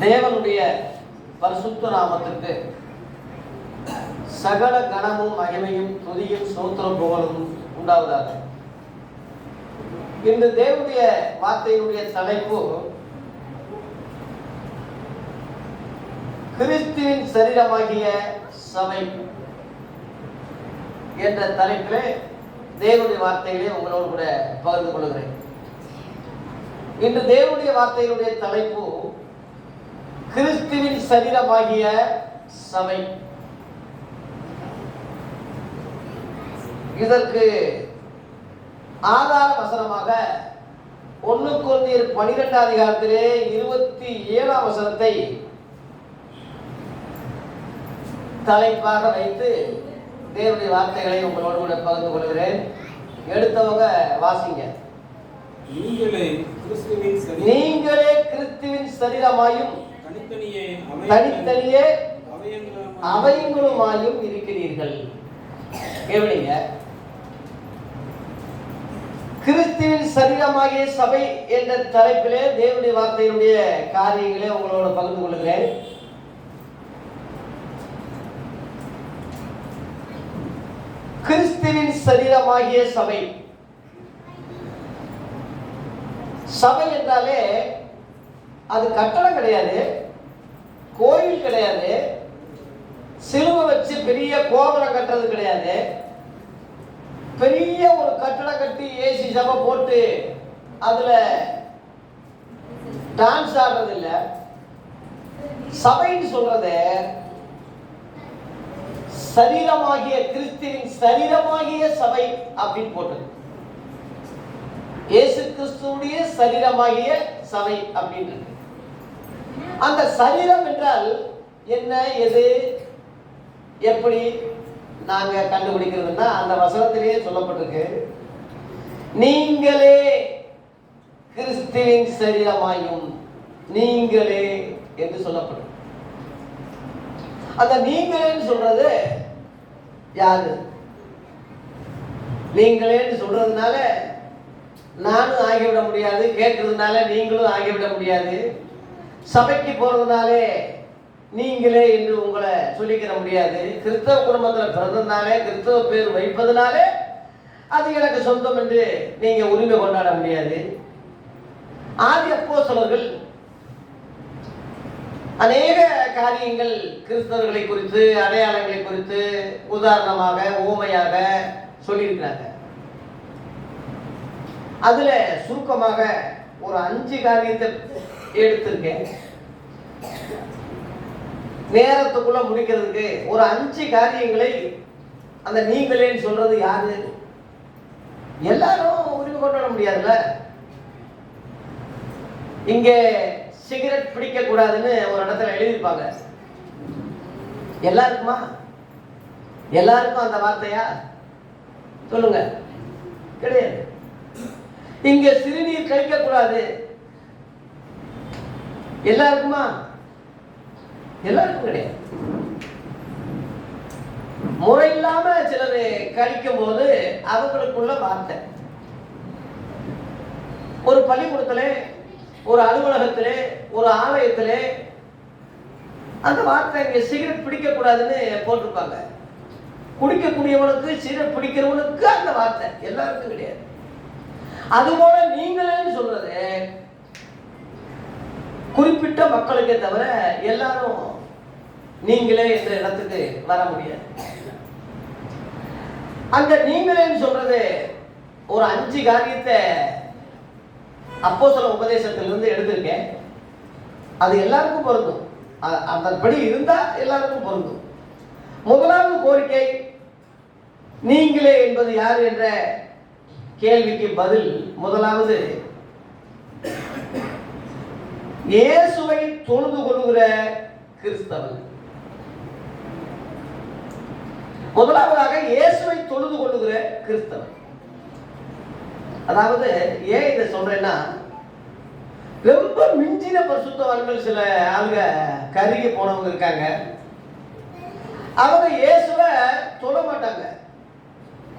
தேவனுடைய பரிசுத்த நாமத்திற்கு சகல கனமும் மகிமையும் துதியும் ஸ்தோத்திரம் புகழும் உண்டாவதாக. இந்த தேவனுடைய வார்த்தையினுடைய தலைப்பு கிறிஸ்துவின் சரீரமாகிய சபை என்ற தலைப்பிலே தேவனுடைய வார்த்தைகளை உங்களோடு கூட பகிர்ந்து கொள்கிறேன். இன்று தேவனுடைய வார்த்தையினுடைய தலைப்பு கிறிஸ்துவின் சரீரமாகிய சபை. இதற்கு ஆதார வசனமாக 1 கொரிந்தியர் 12 அதிகாரத்திலே 27 வசனத்தை தலைப்பாக வைத்து தேவனுடைய வார்த்தைகளை உங்களோடு கூட பகிர்ந்து கொள்கிறேன். எடுத்தவங்க வாசிங்க. நீங்களே கிறிஸ்துவின் சரீரமாயும் தனித்தனியே அவயங்களுமாயும் இருக்கிறீர்கள். கேளுங்க. கிறிஸ்துவின் சரீரமாகிய சபை என்ற தலைப்பிலே தேவனுடைய வார்த்தையினுடைய காரியங்களை உங்களோட பகிர்ந்து கொள்கிறேன். கிறிஸ்துவின் சரீரமாகிய சபை. சபை என்றாலே அது கட்டடம் கிடையாது, கோயில் கிடையாது, சிலுவை வச்சு பெரிய கோபுரம் கட்டுறது கிடையாது, பெரிய ஒரு கட்டடம் கட்டி ஏசி சபை போட்டு அதுல டான்ஸ் ஆடுறது இல்லை. சபைன்னு சொல்றது சரீரமாகிய கிறிஸ்துவின் சரீரமாகிய சபை அப்படின்னு போட்டது. இயேசு கிறிஸ்துவுடைய சரீரமாகிய சபை அப்படின்னு. அந்த சரீரம் என்றால் என்ன, எது, எப்படி நாங்க கண்டுபிடிக்கிறதுன்னா அந்த வசனத்திலேயே சொல்லப்பட்டிருக்கு. நீங்களே கிறிஸ்துவின் சரீரமாயும் நீங்களே என்று சொல்லப்படும். அந்த நீங்களேன்னு சொல்றது யாரு? நீங்களேன்னு சொல்றதுனால நானும் ஆகிவிட முடியாது, கேட்கறதுனால நீங்களும் ஆகிவிட முடியாது, சபைக்கு போறதுனாலே நீங்களே என்று உங்களை சொல்லிக்கிற முடியாது, கிறிஸ்தவ குடும்பத்தில் பிறந்ததுனாலே கிறிஸ்தவ பேர் வைப்பதனாலே அது எனக்கு சொந்தம் என்று நீங்க உரிமை கொண்டாட முடியாது. ஆதி அப்போஸ்தலர்கள் அநேக காரியங்கள் கிறிஸ்தவர்களை குறித்து அடையாளங்களை குறித்து உதாரணமாக ஊமையாக சொல்லியிருக்கிறாங்க. அதுல சுருக்கமாக ஒரு 5 காரியத்தை எடுத்திருக்கேன். நேரத்துக்குள்ள முடிக்கிறதுக்கு ஒரு 5 காரியங்களை அந்த நீங்களேன்னு சொல்றது யாரு? எல்லாரும் உரிமை கொண்டாட முடியாதுல்ல. இங்க சிகரெட் பிடிக்க கூடாதுன்னு ஒரு இடத்துல எழுதியிருப்பாங்க. எல்லாருக்குமா? எல்லாருக்கும் அந்த வார்த்தையா? சொல்லுங்க. கிடையாது. இங்க சிறுநீர் கழிக்க கூடாது எல்லாருக்குமா? எல்லாருக்கும் கிடையாது. முறை இல்லாம சிலர் கழிக்கும் போது அவங்களுக்குள்ள வார்த்தை. ஒரு பள்ளிக்கூடத்திலே, ஒரு அலுவலகத்திலே, ஒரு ஆலயத்திலே அந்த வார்த்தை இங்க சிகரெட் பிடிக்க கூடாதுன்னு போட்டிருப்பாங்க. குடிக்கக்கூடியவனுக்கு சிகரெட் பிடிக்கிறவனுக்கு அந்த வார்த்தை, எல்லாருக்கும் கிடையாது. அதுபோல நீங்களேன்னு சொல்றது குறிப்பிட்ட மக்களுக்கே தவிர எல்லாரும் நீங்களே என்ற இடத்துக்கு வர முடியாது. அந்த நீங்களேன்னு சொல்றது ஒரு 5 காரியத்தை அப்போஸ்தல உபதேசத்திலிருந்து எடுத்திருக்கேன். அது எல்லாருக்கும் பொருந்தும். அதன்படி இருந்தா எல்லாருக்கும் பொருந்தும். முதலாவது கோரிக்கை, நீங்களே என்பது யார் என்ற கேள்விக்கு பதில் முதலாவது இயேசுவை தொழுது கொள்கிற கிறிஸ்தவன். முதலாவதாக இயேசுவை தொழுது கொள்ளுகிற கிறிஸ்தவன். அதாவது ஏன் இதை சொல்றேன்னா, ரொம்ப மிஞ்சின பரிசுத்தவான்கள் சில ஆளுங்க கருகி போனவங்க இருக்காங்க. அவங்க இயேசுவை தொழ மாட்டாங்க.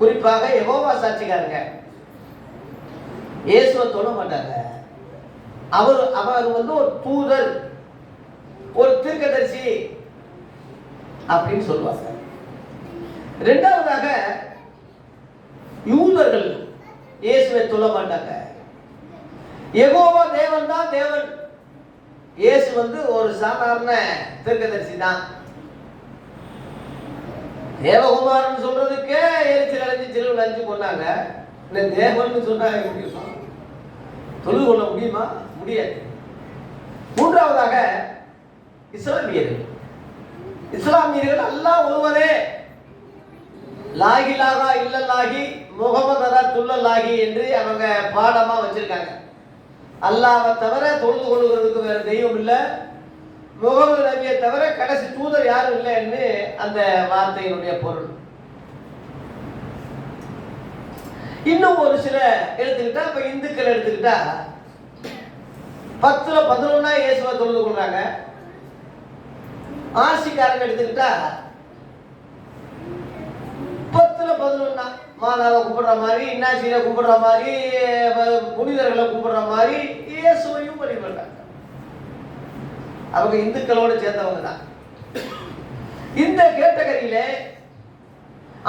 குறிப்பாக யெகோவா சாட்சிக்காரங்க இயேசுவை தொழ மாட்டாங்க. அவர் ஒரு தூதர் ஒரு தீர்க்கதரிசி அப்படின்னு சொல்லுவாங்க. இரண்டாவதாக யூதர்கள் இயேசுவை சொல்ல மாட்டாங்க. யெகோவா தேவன் தான் தேவன். இயேசு ஒரு சாதாரண தீர்க்கதரிசி தான். தேவகுமாரன் சொல்றதுக்கே எரிச்சல் அடைஞ்சு சிலுவையில் அஞ்சு கொண்டாங்க. இந்த தேவன் சொன்னா தொழுது கொள்ள முடியுமா? முடியாது. மூன்றாவதாக இஸ்லாமியர்கள். இஸ்லாமியர்கள் அல்லாஹ் ஒருவரே, லாகிலாகா இல்லல்லாகி முகமதரா துல்லல்லாகி என்று அவங்க பாடமா வச்சிருக்காங்க. அல்லாஹ்வை தவிர தொழுது கொள்வதற்கு வேற தெய்வம் இல்லை, முகமது நபியை தவிர கடைசி தூதர் யாரும் இல்லைன்னு அந்த வார்த்தையினுடைய பொருள். இன்னும் ஒரு சில எடுத்துக்கிட்டா, இப்ப இந்துக்கள் எடுத்துக்கிட்டா 10-11 இயேசுவை தொழுது கொள்றாங்க. ஆசிக்காரங்க எடுத்துக்கிட்டா 10-11 மாதாவை கும்பிடுற மாதிரி, இன்னாசியை கும்பிடுற மாதிரி, புனிதர்களை கும்பிடுற மாதிரி இயேசுவையும் வழிபடுறாங்க. அவங்க இந்துக்களோடு சேர்ந்தவங்க தான். இந்த கேட்டகரியில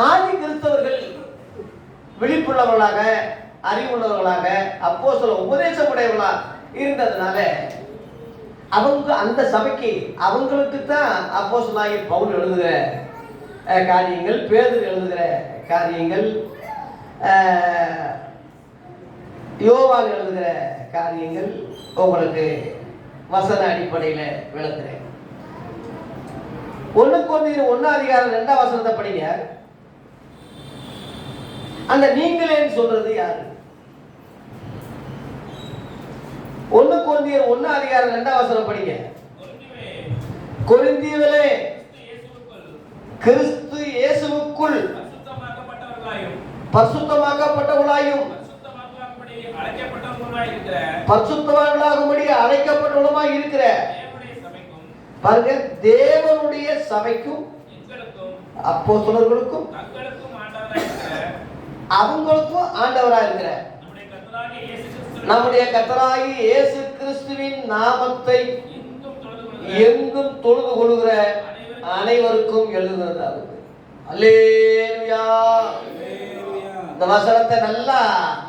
ஆதி கிறிஸ்தவர்கள் விழிப்புள்ளவர்களாக, அறிவுள்ளவர்களாக, அப்போஸ்தல உபதேசம் உடையவர்களாக இருந்ததுனால அவங்க அந்த சபைக்கு அவங்களுக்கு தான் அப்போஸ்தலனாகிய பவுல் எழுதுகிற காரியங்கள், பேதுரு எழுதுகிற காரியங்கள், யோவான் எழுதுகிற காரியங்கள் உங்களுக்கு வசன அடிப்படையில் விளக்குறேன். 1 கொரிந்தியர் 1:2 படிங்க. அந்த நீங்களேன்னு சொல்றது யாரு? 1 கொரிந்தியர் 1:2 படிங்க. கொரிந்தியர்களே, கிறிஸ்து இயேசுவுக்குள் பரிசுத்தமாக்கப்பட்டவர்களாயும் பரிசுத்தவான்களாகும்படி அழைக்கப்பட்டவர்களுமாய் இருக்கிற பாருங்க, தேவனுடைய சபைக்கும் அப்போஸ்தலர்களுக்கும் அவங்களுக்கும் ஆண்டவராக இருக்கிற நம்முடைய கர்த்தராகிய இயேசு கிறிஸ்துவின் நாமத்தை எங்கும் தொழுது கொள்கிற அனைவருக்கும் எழுதுனது. அல்லேலூயா. இந்த வசனத்தை நல்லா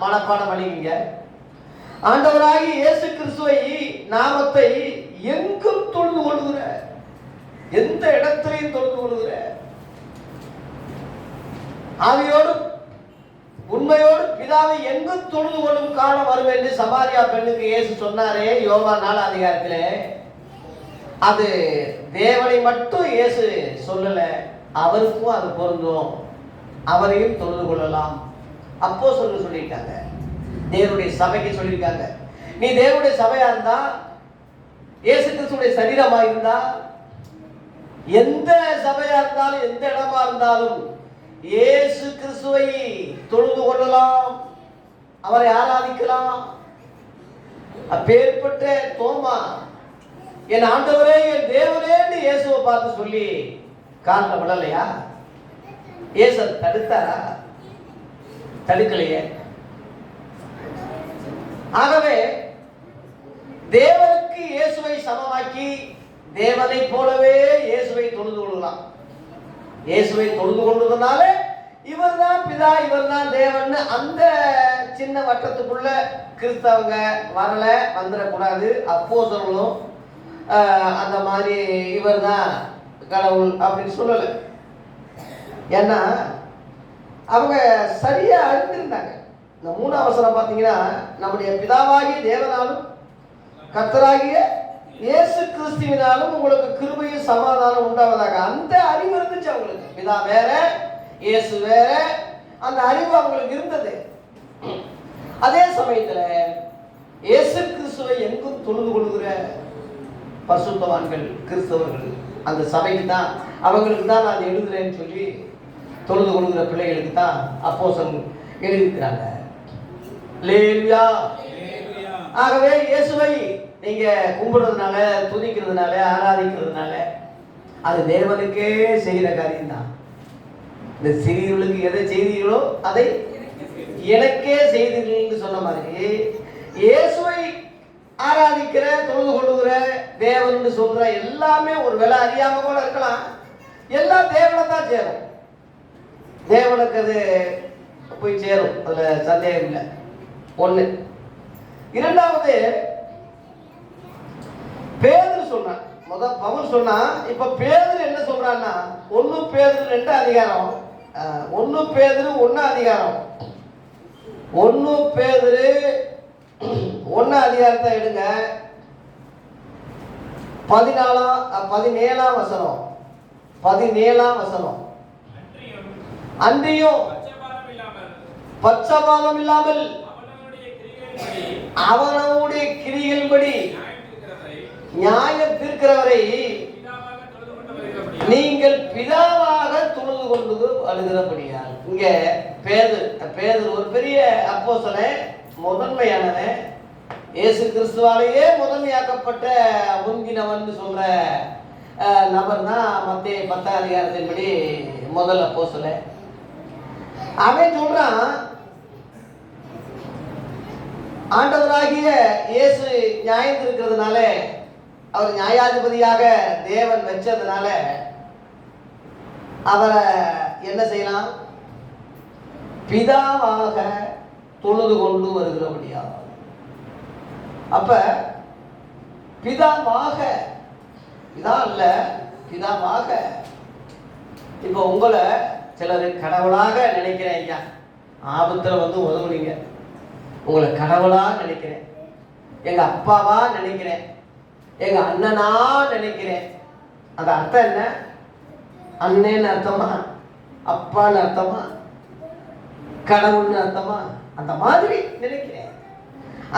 மனப்பாடம் பண்ணிக்கங்க. ஆண்டவராகிய இயேசு கிறிஸ்துவை நாமத்தை எங்கும் தொழுது கொள்கிற, எந்த இடத்திலையும் தொழுது கொள்கிற, ஆவியோடு உண்மையோடு பிதாவை எங்கும் தொழுது கொள்ளும் காலம் வரும் என்று சமாரியா பெண்ணுக்கு இயேசு சொன்னாரே யோவான் 4 அது தேவனை மட்டும் இயேசு சொல்லல, அவருக்கும் அது பொருந்தும், அவரையும் தொழுது கொள்ளலாம். அப்போ சொல்லியிருக்காங்க, தேவனுடைய சபைக்கு சொல்லியிருக்காங்க. நீ தேவனுடைய சபையா இருந்தா, இயேசு கிறிஸ்துடைய சரீரமா இருந்தா, எந்த சபையா இருந்தாலும் எந்த இடமா இருந்தாலும் இயேசு கிறிஸ்துவை தொழுது கொள்ளலாம், அவரை ஆராதிக்கலாம். அப்பேற்பட்ட தோமா என் ஆண்டவரே என் தேவனேன்னு இயேசுவை பார்த்து சொல்லி காலில் விழலையா? இயேசு தடுத்தாரா? தடுக்கலையே. ஆகவே தேவனுக்கு இயேசுவை சமமாக்கி தேவனை போலவே இயேசுவை தொழுது கொள்ளலாம். இயேசுவை தொழுது கொண்டதுனால இவர் தான் பிதா, இவர் தான் தேவன், அந்த சின்ன வட்டத்துக்குள்ள கிறிஸ்தவங்க வரல, வந்துடக்கூடாது. அப்போஸ்தலர்களும் அந்த மாதிரி இவர் தான் கடவுள் அப்படின்னு சொல்லலை. ஏன்னா அவங்க சரியா அறிந்திருந்தாங்க. இந்த 3ஆம் வசனம் பார்த்தீங்கன்னா, நம்முடைய பிதாவாகிய தேவனாலும் கர்த்தராகிய இயேசு கிறிஸ்துவினாலும் உங்களுக்கு கிருபையும் சமாதானம் உண்டாவதாக. அந்த அறிவு இருந்துச்சு அவங்களுக்கு. பிதா வேற, இயேசு வேற, அந்த அறிவு அவங்களுக்கு இருந்தது. அதே சமயத்தில் இயேசு கிறிஸ்துவை எங்கும் தொழுது கொள்கிற பரிசுத்தவான்கள் கிறிஸ்தவர்கள் அந்த சபைக்கு தான், அவங்களுக்கு தான் நான் எழுதுறேன்னு சொல்லி தொழுது கொள்கிற பிள்ளைகளுக்கு தான் அப்போஸ்தலர்கள் எழுதியிருக்கிறாங்க. அல்லேலூயா. ஆகவே இயேசுவை நீங்க கும்பிடுறதுனால, துதிக்கிறதுனால, ஆராதிக்கிறதுனால அது தேவனுக்கே செய்கிற காரியம் தான். இந்த சிறியவர்களுக்கு எதை செய்தீர்களோ அதை எனக்கே செய்தீர்கள் சொன்ன மாதிரி இயேசுவை ஆராதிக்கிற, தொழுது கொள்ளுகிற தேவன் சொல்ற எல்லாமே ஒரு வேளை அறியாம கூட இருக்கலாம், எல்லாம் தேவனை தான் சேரும். தேவனுக்கு அது போய் சேரும், அதுல சந்தேகம் இல்லை. ஒண்ணு. இரண்டாவது, பேதுரு சொன்னான். முதல் பவுல் சொன்னா, இப்ப பேதுரு என்ன சொல்றான்னா, 1 பேதுரு 2 அதிகாரம், 1 பேதுரு 1 அதிகாரம், 1 பேதுரு 1 அதிகாரத்தை எடுங்க, 17ஆம் வசனம். 17ஆம் வசனம். அன்றியும் பட்சபாதம் இல்லாமல் அவனுடைய கிரிகளின்படி நியாயம் தீர்க்கிறவரை நீங்கள் பிதாவாக தொழுது கொண்டு அழுகிறபடியால். இங்க பேதுரு ஒரு பெரிய அப்போஸ்தலன், முதன்மையானவன், இயேசு கிறிஸ்துவாலேயே முதன்மையாக்கப்பட்ட முந்தினவன் சொல்ற நபர் தான் மத்தேயு 10ஆம் அதிகாரத்தின்படி முதல் அப்போஸ்தலன். அவன் சொல்றான், ஆண்டவராகிய இயேசு நியாயம் இருக்கிறதுனால, அவர் நியாயாதிபதியாக தேவன் வச்சதுனால அவரை என்ன செய்யலாம்? பிதாவாக தொழுது கொண்டு வருகிறபடியா. அப்ப பிதாவாக, பிதா இல்ல, பிதாவாக. இப்ப உங்களை சிலர் கடவுளாக நினைக்கிறேன், ஐயா ஆபத்துல வந்து உதவுனீங்க, உங்களை கடவுளா நினைக்கிறேன், எங்க அப்பாவா நினைக்கிறேன், எங்க அண்ணனா நினைக்கிறேன். அந்த அர்த்தம் என்ன? அண்ணன்னு அர்த்தமா, அப்பான்னு அர்த்தமா, கடவுள்னு அர்த்தமா? அந்த மாதிரி நினைக்கிறேன்.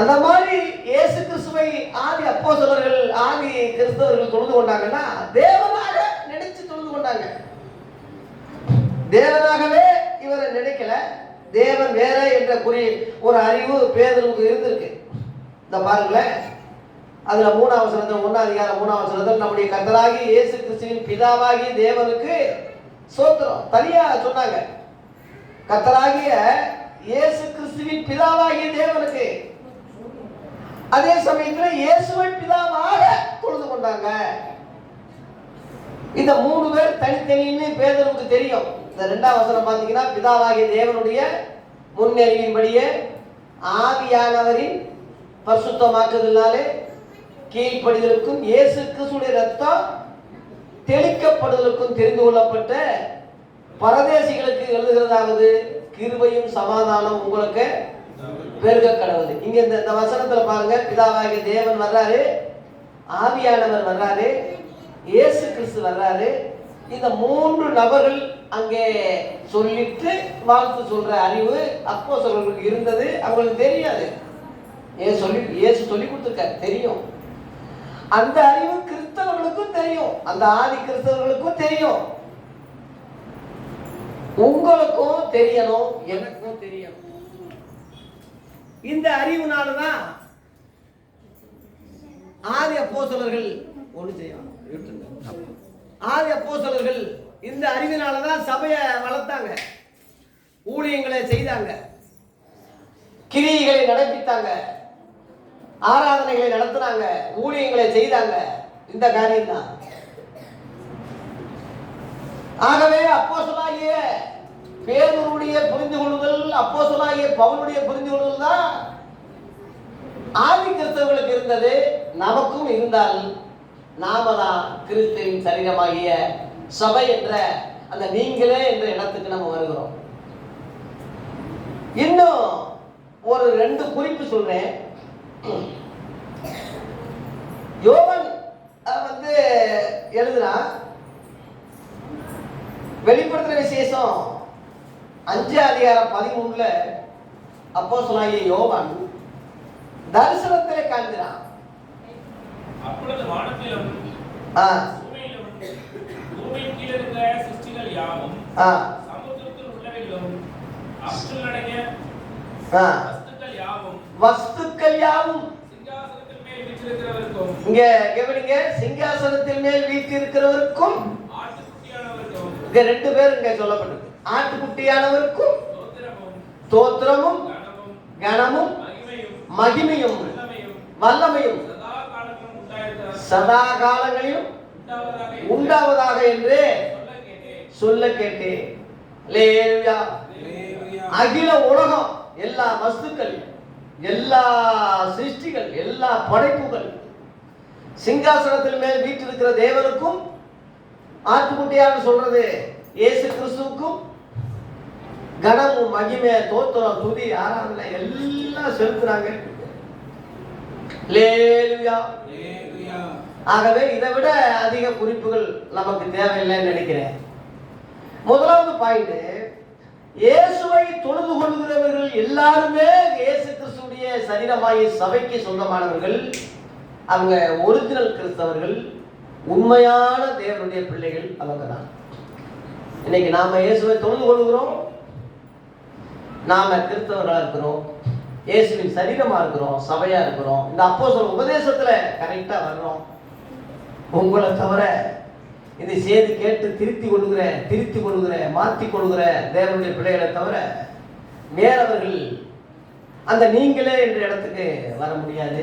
அந்த மாதிரி இயேசு கிறிஸ்துவை ஆதி அப்போஸ்தலர்கள், ஆதி கிறிஸ்தவர்கள் தொழுது கொண்டாங்கன்னா தேவனாக நினைச்சு தொழுது கொண்டாங்க. தேவனாகவே இவரை நினைக்கல, தேவன் வேற என்ற ஒரு அறிவு பேதுருவுக்கு இருந்திருக்கு. இந்த பாருங்களேன், அதுல 3ஆம் வசனத்தில் 1ஆம் அதிகாரம் 3ஆம் வசனத்தில் நம்முடைய கர்த்தராகிய இயேசு கிறிஸ்துவின் பிதாவாகிய தேவனுக்கு ஸ்தோத்திரம் தனியா சொன்னாங்க. கர்த்தராகிய இயேசு கிறிஸ்துவின் பிதாவாகிய தேவனுக்கு. அதே சமயத்தில் இயேசுவை பிதாவாக தொழுது கொண்டாங்க. இந்த 3 பேர் தனித்தனின்னு பேதுருவுக்கு தெரியும். இந்த 2ஆம் வசனம் பார்த்தீங்கன்னா, பிதாவாகிய தேவனுடைய முன்னறிவின்படியே ஆவியானவரின் பரிசுத்தமாக்குதலினாலே கீழ்ப்படிதலுக்கும் இயேசு கிறிஸ்துவின் ரத்தம் தெளிக்கப்படுதலுக்கும் தெரிந்து கொள்ளப்பட்ட பரதேசிகளுக்கு எழுதுகிறதாவது, கிருபையும் சமாதானம் உங்களுக்கு பெருக கடவுது. இங்க இந்த வசனத்துல பாருங்க, பிதாவாகிய தேவன் வர்றாரு, ஆவியானவர் வர்றாரு, இயேசு கிறிஸ்து வர்றாரு. இந்த 3 நபர்கள் அங்கே சொல்லிட்டு வாழ்த்து சொல்ற அறிவு அப்போஸ்தலர்களுக்கு இருந்தது. அவங்களுக்கு தெரியாது, இயேசு சொல்லி கொடுத்திருக்காரு, தெரியும். அந்த அறிவு கிறிஸ்தவர்களுக்கும் தெரியும், அந்த ஆதி கிறிஸ்தவர்களுக்கும் தெரியும், உங்களுக்கும் தெரியணும், எனக்கும் தெரியணும். இந்த அறிவுனாலதான் ஆதி அப்போஸ்தலர்கள் ஒன்று செய்யணும். ஆதி அப்போஸ்தலர்கள் இந்த அறிவினாலதான் சபையை வளர்த்தாங்க, ஊழியங்களை செய்தாங்க, கிரியைகளை நடப்பித்தாங்க, ஆராதனைகளை நடத்தினாங்க, ஊழியங்களை செய்தாங்க. இந்த காரியம் தான். ஆகவே அப்போஸ்தலனாகிய பேதுருவுடைய புரிந்து கொள்ளுதல், அப்போஸ்தலனாகிய பவுலுடைய புரிந்து கொள்ளுதல் தான் ஆதி கிறிஸ்தவர்களுக்கு இருந்தது, நமக்கும் இருந்தால் நாம தான் கிறிஸ்துவின் சரீரமாகிய சபை என்ற அந்த நீங்களே என்ற இடத்துக்கு நம்ம வருகிறோம். இன்னும் ஒரு 2 குறிப்பு சொல்றேன். யோவான் வந்து எழுதுனா, வெளிப்படுத்துற விசேஷம் 5ஆம் அதிகாரம் 13ல அப்போஸ்தலனாகிய யோவான் தரிசனத்திலே காண்கிறான். அப்பொழுது வானத்திலும் பூமியிலும் பூமியின் கீழ் இருக்கிற சிருஷ்டிகள் யாவும் சமுத்திரத்தில் உள்ளவைகளும் அவற்றில் அடங்கிய வஸ்துக்கள் யாவும் சிங்காசனத்தில் மேல் வீற்றிருக்கிறவருக்கும், இங்க கவனிங்க, சிங்காசனத்தில் மேல் வீற்றிருக்கிறவருக்கும் ஆட்டுக்குட்டியானவருக்கும், இங்க 2 பேர் இங்க சொல்லப்பட்டிருக்கு. ஆட்டுக்குட்டியானவருக்கும் தோத்திரமும் கனமும் மகிமையும் வல்லமையும் சதா காலங்களிலும் உண்டாவதாக என்று சொல்ல கேட்டேன். அல்லேலூயா. அகில உலகம், எல்லா வஸ்துக்கள், எல்லா சிருஷ்டிகள், எல்லா படைப்புகள் சிங்காசனத்தின் மேல் வீற்றிருக்கிற தேவனுக்கும் ஆட்டுக்குட்டியான சொல்றது இயேசு கிறிஸ்துவுக்கும் கனமும் மகிமை தோத்திரம் துதி ஆராதனை எல்லாம் செலுத்துறாங்க. அல்லேலூயா. ஆகவே இதை விட அதிக குறிப்புகள் நமக்கு தேவையில்லைன்னு நினைக்கிறேன். முதலாவது பாயிண்ட், இயேசுவை தொழுது கொள்கிறவர்கள் எல்லாருமே இயேசு கிறிஸ்துடைய சரீரமாகிய சபைக்கு சொந்தமானவர்கள். அவங்க ஒரிஜினல் கிறிஸ்தவர்கள், உண்மையான தேவனுடைய பிள்ளைகள் அவங்க தான். இன்னைக்கு நாம இயேசுவை தொழுது கொள்கிறோம், நாம கிறிஸ்தவர்களா இருக்கிறோம், இயேசுவின் சரீரமா இருக்கிறோம், சபையா இருக்கிறோம். இந்த அப்போஸ்தலர் உபதேசத்துல கரெக்டா வர்றோம். உங்களை தவிர இதை செய்து கேட்டு திருத்தி கொள்கிற மாற்றி கொள்கிற தேவனுடைய பிள்ளைகளை தவிர வேறவர்கள் அந்த நீங்களே என்ற இடத்துக்கு வர முடியாது.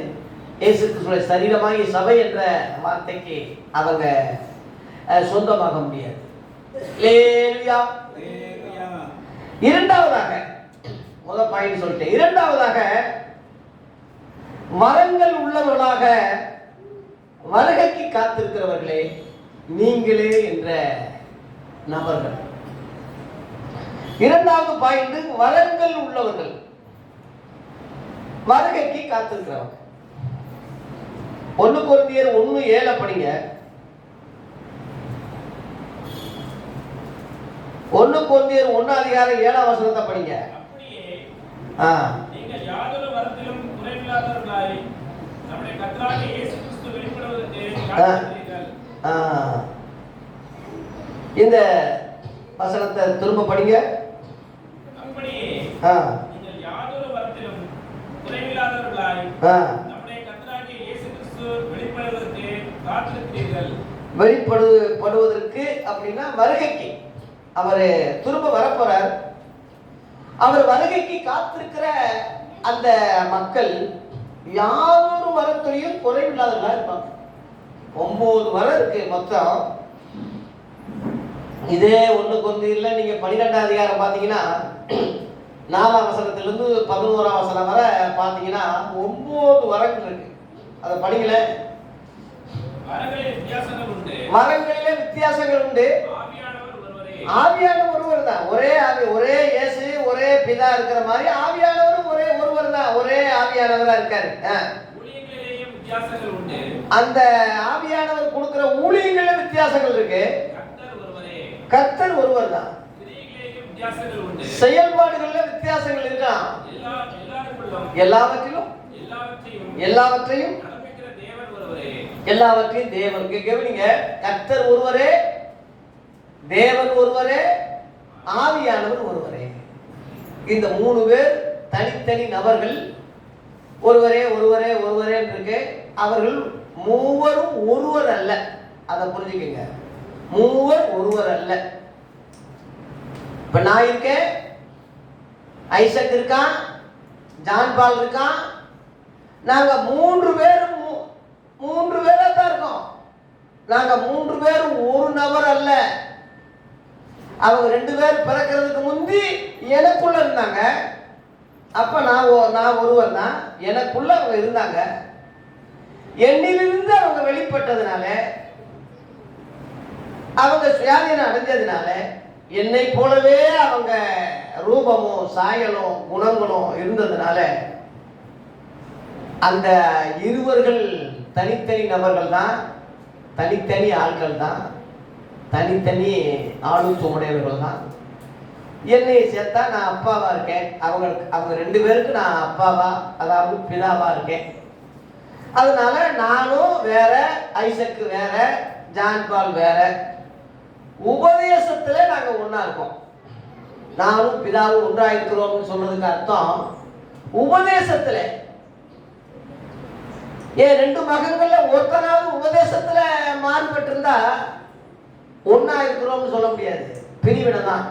இயேசு கிறிஸ்துவின் சரீரமாகி சபை என்ற வார்த்தைக்கு அவங்க சொந்தமாக முடியாது. அல்லேலூயா. இரண்டாவதாக, முதல் பாயிண்ட் சொல்லிட்டேன். இரண்டாவதாக, மரங்கள் உள்ளவர்களாக வருகைக்கு காத்திருக்கிறவர்களே நீங்களே என்ற நபர்கள். இரண்டாவது பாயிண்ட், வரங்கள் உள்ளவர்கள், வருகைக்கு காத்திருக்கிறவங்க. 1 கொரிந்தியர் 1:7 படிங்க. 1 கொரிந்தியர் 1:7 படிங்க. நீங்கள் யாதொரு வரத்திலும் குறைவில்லாதவர்களாய் நம்முடைய கர்த்தராகிய இயேசு கிறிஸ்து வெளிப்படுவதற்கு காத்திருக்கிறீர்கள். இந்த வசனத்தை திரும்ப படிங்க. அப்படியே நீங்கள் யாதொரு வரத்திலும் குறைவில்லாதவர்களாய் நம்முடைய கர்த்தராகிய இயேசு கிறிஸ்து வெளிப்படுவதற்கு காத்திருக்கிறீர்கள். வெளிப்படுவதற்கு அப்படின்னா வருகைக்கு. அவர் திரும்ப வரப்போறார். அவர் வருகைக்கு காத்திருக்கிற அந்த மக்கள் யாரொரு வரத்திலையும் குறைவில்லாதவர்களா இருப்பாங்க. 9 வரம் இருக்கு மொத்தம். இதே 1 கொரிந்தியர்ல நீங்க 12ஆம் அதிகாரம் பாத்தீங்கன்னா 4ஆம் வசனத்திலிருந்து 11ஆம் வசனம் வரை பாத்தீங்கன்னா 9 வரங்கள் இருக்கு. அதை படிக்கல. வரங்களிலே வித்தியாசங்கள் உண்டு. ஆவியானவர் ஒருவர் தான். ஒரே ஆவி, ஒரே இயேசு, ஒரே பிதா இருக்கிற மாதிரி ஆவியானவரும் ஒரே ஒருவர் தான். ஒரே ஆவியானவரா இருக்காரு. அந்த ஆவியானவர் கொடுக்கிற ஊழியங்கள்ல வித்தியாசங்கள் இருக்கு. கர்த்தர் ஒருவர் தான். செயல்பாடுகள்ல வித்தியாசங்கள் இருக்கான். எல்லாவற்றையும் தேவன். கவனிங்க, கர்த்தர் ஒருவரே, தேவன் ஒருவரே, ஆவியானவர் ஒருவரே. இந்த 3 பேர் தனித்தனி நபர்கள். ஒருவரே இருக்கு. அவர்கள் மூவரும் ஒருவர் அல்ல. அதை புரிஞ்சுக்கங்க. மூவர் ஒருவர் அல்ல. இப்ப நான் இருக்கேன், ஐசக் இருக்கான், ஜான் பால் இருக்கான். நாங்க 3 பேரும் 3 பேரா தான் இருக்கோம். நாங்க 3 பேரும் ஒரு நபர் அல்ல. அவங்க 2 பேர் பிறக்கிறதுக்கு முந்தி எனக்குள்ள இருந்தாங்க. அப்ப நான் ஒருவர் தான். எனக்குள்ள அவங்க இருந்தாங்க. என்னிலிருந்து அவங்க வெளிப்பட்டதுனால, அவங்க சுயாதீனம் அடைஞ்சதுனால, என்னை போலவே அவங்க ரூபமும் சாயலும் குணங்களும் இருந்ததுனால அந்த இருவர்கள் தனித்தனி நபர்கள் தான், தனித்தனி ஆட்கள் தான், தனித்தனி ஆளுத்துவம் உடையவர்கள் தான். என்னை சேர்த்தா நான் அப்பாவா இருக்கேன். அவங்க 2 பேருக்கு நான் அப்பாவா, அதாவது பிதாவா இருக்கேன். அதனால நானும் வேற, ஐசக்கு வேற, ஜான் பால் வேற. உபதேசத்துல நாங்க ஒண்ணா இருக்கோம். நானும் பிதாவும் ஒன்றா இருக்கிறோம்னு சொல்றதுக்கு அர்த்தம், உபதேசத்துல ஏன் 2 மகன்கள்ல ஒருத்தனாவது உபதேசத்துல மாறுபட்டு இருந்தா ஒன்னா இருக்கிறோம்னு சொல்ல முடியாது. பிரிவினை தான்.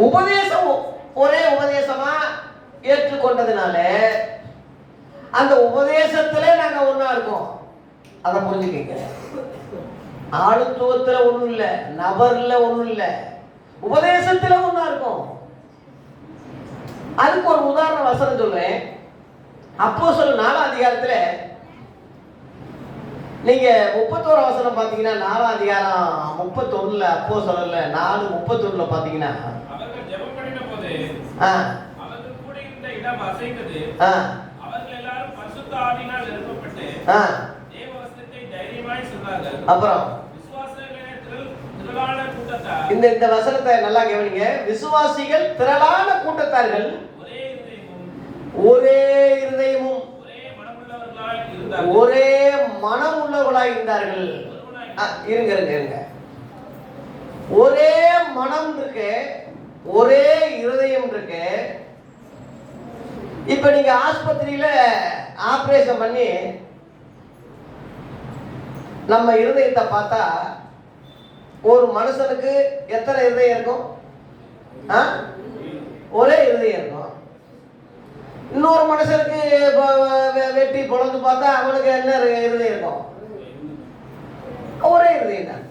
உபதேசம் ஒரே உபதேசமா ஏற்றுக்கொண்டதுனால அந்த உபதேசத்திலே நாங்க ஒண்ணா இருக்கோம். அதை புரிஞ்சுக்கங்க. ஆளுத்துவத்துல ஒண்ணும் இல்லை, நபர்ல ஒண்ணும் இல்லை, உபதேசத்துல ஒண்ணா இருக்கும். அதுக்கு ஒரு உதாரண வசனம் சொல்றேன். அப்போஸ்தலர் 4ஆம் அதிகாரத்துல நீங்க 31 வசனம் பாத்தீங்கன்னா, 4ஆம் அதிகாரம் 31 அப்போஸ்தலர்ல 4:31 பாத்தீங்கன்னா, அவர்கள் ஜெபம் பண்ணின போது அவர்கள் கூட இருந்த இடம் அசைந்தது. அவர்கள் எல்லாரும் பரிசுத்த ஆவியினால் நிரப்பப்பட்டு தேவ வசனத்தை தைரியமாய் சொன்னார்கள். அப்புறம் திரளான கூட்டத்தார், இந்த வசனத்தை நல்லா கவனிங்க. விசுவாசிகள் திரளான கூட்டத்தார்கள், ஒரே இருதயமும் ஒரே மனம் உள்ளவர்களாய் இருந்தார்கள். இருங்க. ஒரே மனம் இருக்கு, ஒரே இருதயம் இருக்கு. இப்ப நீங்க ஆஸ்பத்திரியில ஆபரேஷன் பண்ணி நம்ம இருதயத்தை பார்த்தா, ஒரு மனுஷனுக்கு எத்தனை இருதயம் இருக்கும்? ஒரே இருதயம் இருக்கும். இன்னொரு மனுஷனுக்கு வெட்டி பொழந்து பார்த்தா அவனுக்கு என்ன இருதயம் இருக்கும்? ஒரே இருதயம் தான்.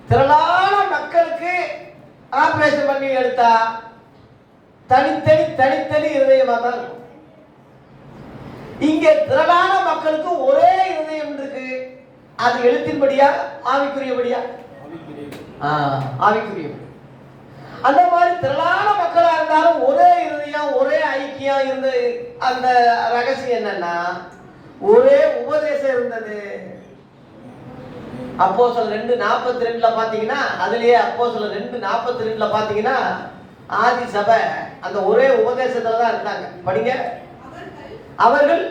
திரளான மக்களுக்கு ஆபரேஷன் பண்ணி எடுத்தா தனித்தனி இருதயமா தான் இருக்கும். இங்க திரளான மக்களுக்கு ஒரே இருதயம் இருக்கு. அது எழுத்தின்படியா ஆவிக்குரியபடியா? ஆவிக்குரியபடி. அந்த மாதிரி திரளான மக்களா இருந்தாலும் ஒரே இருதயம், ஒரே ஐக்கியம் இருந்த அந்த ரகசியம் என்னன்னா, ஒரே உபதேசம் இருந்தது. அப்போஸ்தலர் 2:42 பாத்தீங்கன்னா, அதுலயே அப்போஸ்தலர் 2:42 பாத்தீங்கன்னா, ஆதி சபை அந்த ஒரே உபதேசத்துல தான் இருந்தாங்க. படிங்க. அவர்கள்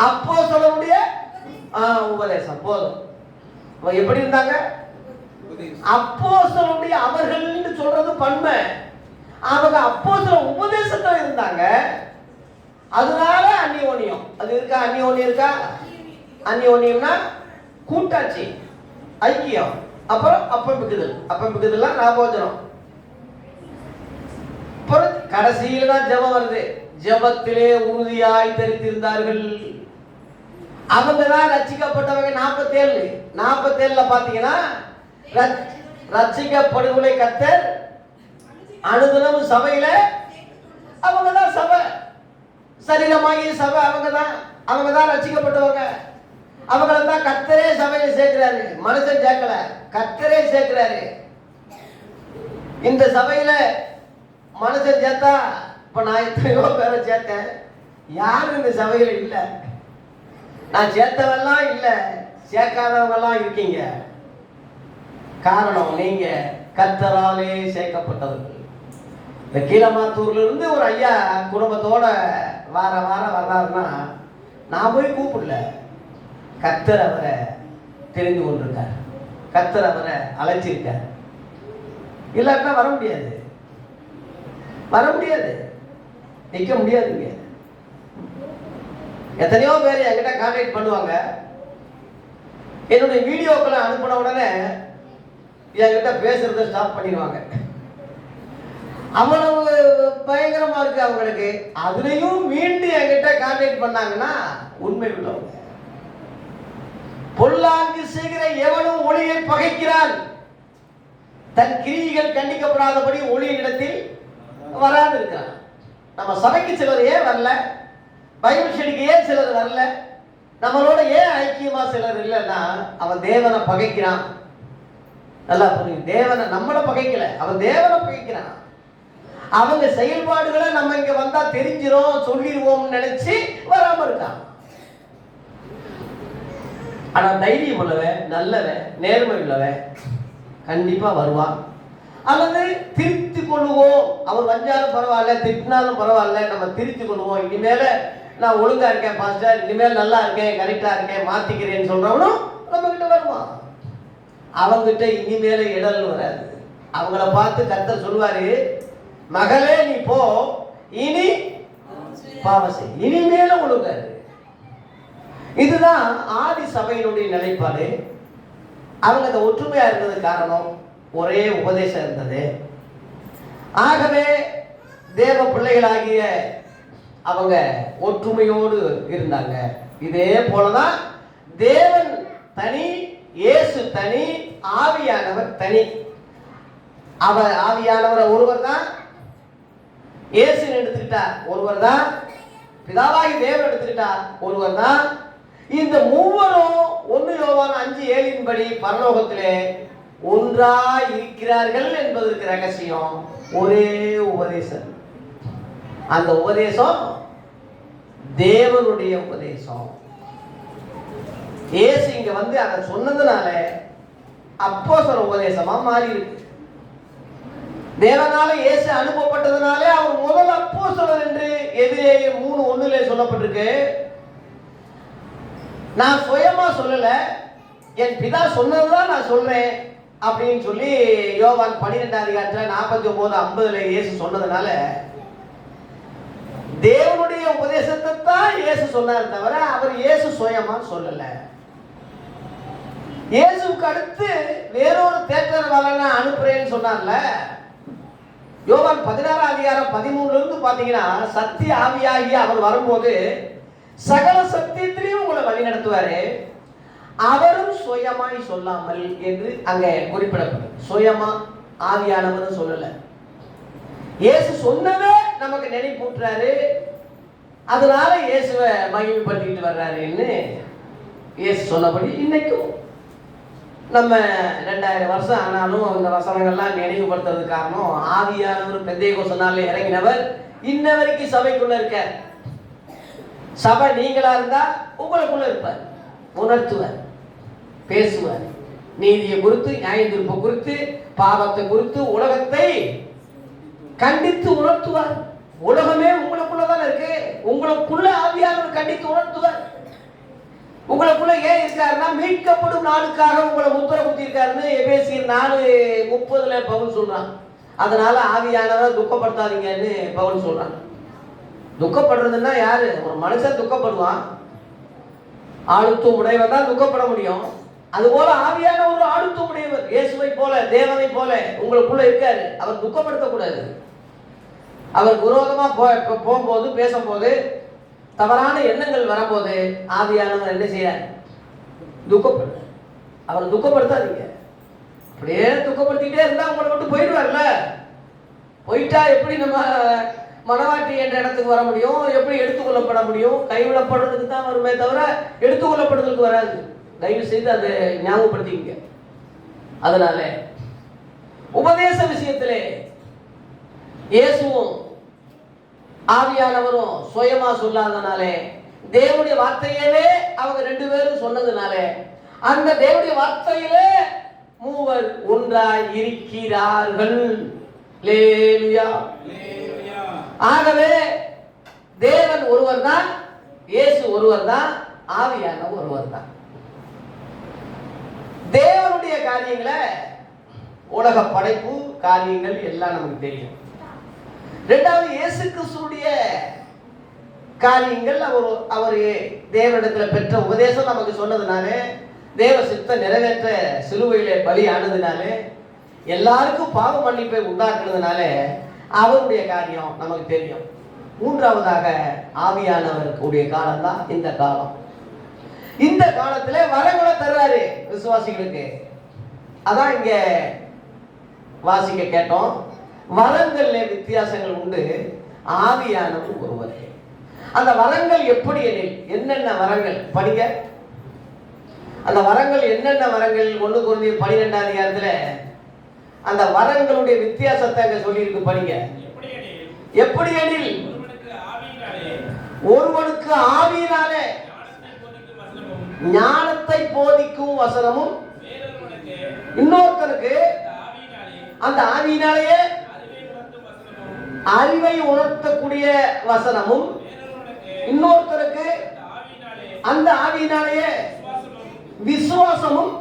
அப்போஸ்தலருடைய உபதேசம் போதும். எப்படி இருந்தாங்க? அப்போஸ்தலருடைய அவர்கள் சொல்றது பன்மை. அவங்க அப்போஸ்தலர் உபதேசத்துல இருந்தாங்க. அதனால அந்நியோன்யம் அது இருக்கா? அந்நியோன்யம் இருக்கா? அந்நியோன்யம்னா கூட்டாட்சி, ஐக்கியம். அப்புறம் அப்பம்பிக்குதல் நாபோஜனம். கடைசியில தான் ஜெபம் வருது. ஜெபத்திலே உறுதியாய் தரித்திருந்தார்கள். அவங்க தான் ரட்சிக்கப்பட்டவங்க. 47 பாத்தீங்கன்னா, ரட்சிக்கப்படுவதை கர்த்தர் அனுதினமும் சபையில அவங்க தான் சபை, சரீரமாகிய சபை. அவங்க தான் ரட்சிக்கப்பட்டவங்க. அவங்கள தான் கர்த்தரே சபையில சேர்க்கிறாரு. மனுஷன் சேர்க்கல, கர்த்தரே சேர்க்கிறாரு. இந்த சபையில மனுஷன் சேர்த்தா, இப்ப நான் எத்தனையோ பேரை சேர்த்தேன், யாரும் இந்த சபையில இல்ல. நான் சேர்த்தவெல்லாம் இல்ல, சேர்க்காதவங்க எல்லாம் இருக்கீங்க. காரணம், நீங்க கர்த்தராலே சேர்க்கப்பட்டவர்கள். இந்த கீழமாத்தூர்ல இருந்து ஒரு ஐயா குடும்பத்தோட வாரம் வர்றாருன்னா, நான் போய் கூப்பிடல, கர்த்தர் அவரை தெரிந்து கொண்டிருக்கார், கர்த்தர் அவரை அழைச்சிருக்கார். இல்லாட்டினா வர முடியாது, நிற்க முடியாதுங்க. எத்தனையோ பேர் என்கிட்ட கான்டாக்ட் பண்ணுவாங்க. என்னுடைய வீடியோக்களை அனுப்பின உடனே என்கிட்ட பேசுறத ஸ்டாப் பண்ணிடுவாங்க. அவ்வளவு பயங்கரமா இருக்கு அவங்களுக்கு. அதுலயும் மீண்டும் என்கிட்ட கான்டாக்ட் பண்ணாங்கன்னா உண்மை உள்ளவங்க. பொல்லாங்கு செய்கிற எவனும் ஒளியை பகைக்கிறான், தன் கிரியைகள் கண்டிக்கப்படாதபடி ஒளியின் இடத்தில் வராது இருக்கிறான். நம்ம சபைக்கு சிலர் ஏன் வரல, பைபிள் ஸ்டடிக்கு ஏன் சிலர் வரல, நம்மளோட ஏன் ஐக்கியமா சிலர் இல்லைன்னா, அவன் தேவனை பகைக்கிறான். நல்லா புரியும். தேவனை நம்மளை பகைக்கல, அவன் தேவனை பகைக்கிறான். அவங்க செயல்பாடுகளை நம்ம இங்க வந்தா தெரிஞ்சிரும், சொல்லிடுவோம் நினைச்சு வராம இருக்கான். ஆனா தைரியம் உள்ளவன், நல்லவன், நேர்மை உள்ளவன் கண்டிப்பா வருவான். அல்லது திருத்தி கொள்ளுவோம். அவர் வஞ்சாலும் பரவாயில்ல, திட்டினாலும் பரவாயில்ல, நம்ம திருத்தி கொள்வோம். இனிமேல நான் ஒழுங்கா இருக்கேன் பாஸ்டர், இனிமேல் நல்லா இருக்கேன், கரெக்டா இருக்கேன், மாத்திக்கிறேன்னு சொல்றவனும் நம்ம கிட்ட வருவான். அவங்கிட்ட இனிமேல இடல் வராது. அவங்கள பார்த்து கர்த்தர் சொல்லுவாரு, மகளே நீ போ, இனி பாவசை, இனிமேல ஒழுங்காரு. இதுதான் ஆதி சபையினுடைய நிலைப்பாடு. அவங்க அந்த ஒற்றுமையா இருந்தது காரணம், ஒரே உபதேசம் இருந்தது. ஆகவே தேவ பிள்ளைகளாகிய அவங்க ஒற்றுமையோடு இருந்தாங்க. இதே போலதான் தேவன் தனி, இயேசு தனி, ஆவியானவர் தனி. அவர் ஆவியானவரை ஒருவர் தான், இயேசு எடுத்துக்கிட்டார் ஒருவர் தான், பிதாவாகி தேவன் எடுத்துக்கிட்டார் ஒருவர் தான். இந்த மூவரும் 1 யோவான் 5:7 படி பரலோகத்திலே ஒன்றாய் இருக்கிறார்கள் என்பதற்கு ரகசியம் ஒரே உபதேசம். அந்த உபதேசம் தேவனுடைய உபதேசம். இயேசு இங்க வந்து அதை சொன்னதுனால அப்போஸ்தல உபதேசமா மாறி இருக்கு. தேவனால இயேசு அனுப்பப்பட்டதுனாலே அவர் முதல் அப்போஸ்தலர் என்று எபிரேயர் 3:1 சொல்லப்பட்டிருக்கு. நான் சுயமா சொல்லல, என் பிதா சொன்னதுதான் நான் சொல்றேன் அப்படின்னு சொல்லி யோவான் 12:49-50 இயேசு சொன்னதுனால தேவனுடைய உபதேசத்தை தான் இயேசு சொன்னார் தவிர அவர் இயேசு சுயமா சொல்லல. இயேசுக்கு அடுத்து வேறொரு தேற்றரவாளனை அனுப்புறேன்னு சொன்னார்ல. யோவான் 16:13 பாத்தீங்கன்னா, சத்திய ஆவியாகி அவர் வரும்போது சகல சத்தியத்திலையும் உங்களை வழி நடத்துவாரு, அவரும் சுயமாய் சொல்லாமல் என்று அங்க குறிப்பிடப்படும். சுயமா ஆவியானவரும் சொல்லல, இயேசு சொன்னதை நமக்கு நினைப்பூட்டுறாரு. அதனால இயேசுவை மகிமைப்படுத்திட்டு வர்றாருன்னு இயேசு சொன்னபடி இன்னைக்கும் நம்ம 2000 வருஷம் ஆனாலும் அந்த வசனங்கள்லாம் நினைவுபடுத்துறது காரணம் ஆவியானவர் பெந்தேகோஸ்து நாள்ல இறங்கினவர் இன்ன வரைக்கும் சபைக்குள்ள இருக்கார். சபை நீங்களா இருந்தா உங்களுக்குள்ள இருப்பார், உணர்த்துவார், பேசுவார். நீதியை குறித்து, நியாய தீர்ப்பை குறித்து, பாவத்தை குறித்து, உலகத்தை கண்டித்து உணர்த்துவார். உலகமே உங்களுக்குள்ளதான் இருக்கு, உங்களுக்குள்ள ஆவியானவர் கண்டித்து உணர்த்துவார். உங்களுக்குள்ள ஏன் இருக்காருன்னா மீட்கப்படும் நாளுக்காக உங்களை முத்திர குத்தி இருக்காருன்னு எபேசியர் 4:30 பவுல் சொல்றான். அதனால ஆவியானவர் துக்கப்படுத்தாதீங்கன்னு பவுல் சொல்றான். துக்கப்படுறதுன்னா யாரு? ஒரு மனுஷன் துக்கப்படுவான், ஆளுத்துவம் உடையவர் தான் துக்கப்பட முடியும். அதுபோல ஆவியான ஒரு ஆளுத்துவம் உடையவர், இயேசுவை போல, தேவனை போல உங்களுக்குள்ள இருக்காரு. அவர் துக்கப்படுத்தக்கூடாது. அவர் விரோதமா போகும்போது, பேசும்போது, தவறான எண்ணங்கள் வரும்போது ஆவியானவர் என்ன செய்யறார்? துக்கப்படு. அவர் துக்கப்படுத்தாதீங்க. அப்படியே துக்கப்படுத்திக்கிட்டே இருந்தா உங்களை மட்டும் போயிடுவார்ல. போயிட்டா எப்படி நம்ம மனவாட்டி என்ற இடத்துக்கு வர முடியும்? எப்படி எடுத்துக்கொள்ளப்பட முடியும்? கைவிடப்படுறதுக்கு தான் வருமே தவிர எடுத்துக்கொள்ளப்படுறதுக்கு வராது. தயவு செய்து அதை ஞாபகப்படுத்திக்க. அதனால உபதேச விஷயத்திலே இயேசுவும் ஆவியானவரும் சுயமா சொல்லாதனாலே, தேவனுடைய வார்த்தையவே அவங்க 2 பேரும் சொன்னதுனால, அந்த தேவனுடைய வார்த்தையிலே மூவர் ஒன்றாய் இருக்கிறார்கள். அல்லேலூயா. ஆகவே தேவன் ஒருவர் தான், இயேசு ஒருவர் தான், ஆவியானவர் ஒருவர் தான். தேவனுடைய காரியங்களை, உலக படைப்பு காரியங்கள் எல்லாம் நமக்கு தெரியும். இரண்டாவது இயேசு கிறிஸ்துவுடைய காரியங்கள், அவர் தேவனிடத்தில் பெற்ற உபதேசம் நமக்கு சொன்னதுனால, தேவ சித்தம் நிறைவேற்ற சிலுவையிலே பலி ஆனதுனால, எல்லாருக்கும் பாவ மன்னிப்பை உண்டாக்குனதுனால அவருடைய காரியம் நமக்கு தெரியும். மூன்றாவதாக ஆவியானவருடைய காலம் தான் இந்த காலம். இந்த காலத்துல வரங்களை தர்றாரு விசுவாசிகளுக்கு. அதான் இங்க வாசிக்க கேட்டோம். வரங்கள்ல வித்தியாசங்கள் உண்டு, ஆவியானவர் ஒருவர். அந்த வரங்கள் எப்படி எனில், என்னென்ன வரங்கள் படிங்க. அந்த வரங்கள் என்னென்ன வரங்கள்? 1 கொரிந்தியர் 12 அந்த வரங்களுடைய வித்தியாசத்தை அங்க சொல்லி இருக்கு, படிங்க. எப்படி எனில், ஒருவனுக்கு ஆவியினாலே ஞானத்தை போதிக்கும் வசனமும், இன்னொருத்தருக்கு அந்த ஆவியினாலேயே அறிவை உணர்த்தக்கூடிய வசனமும், இன்னொருத்தருக்கு அந்த ஆவியினாலேயே விசுவாசமும்,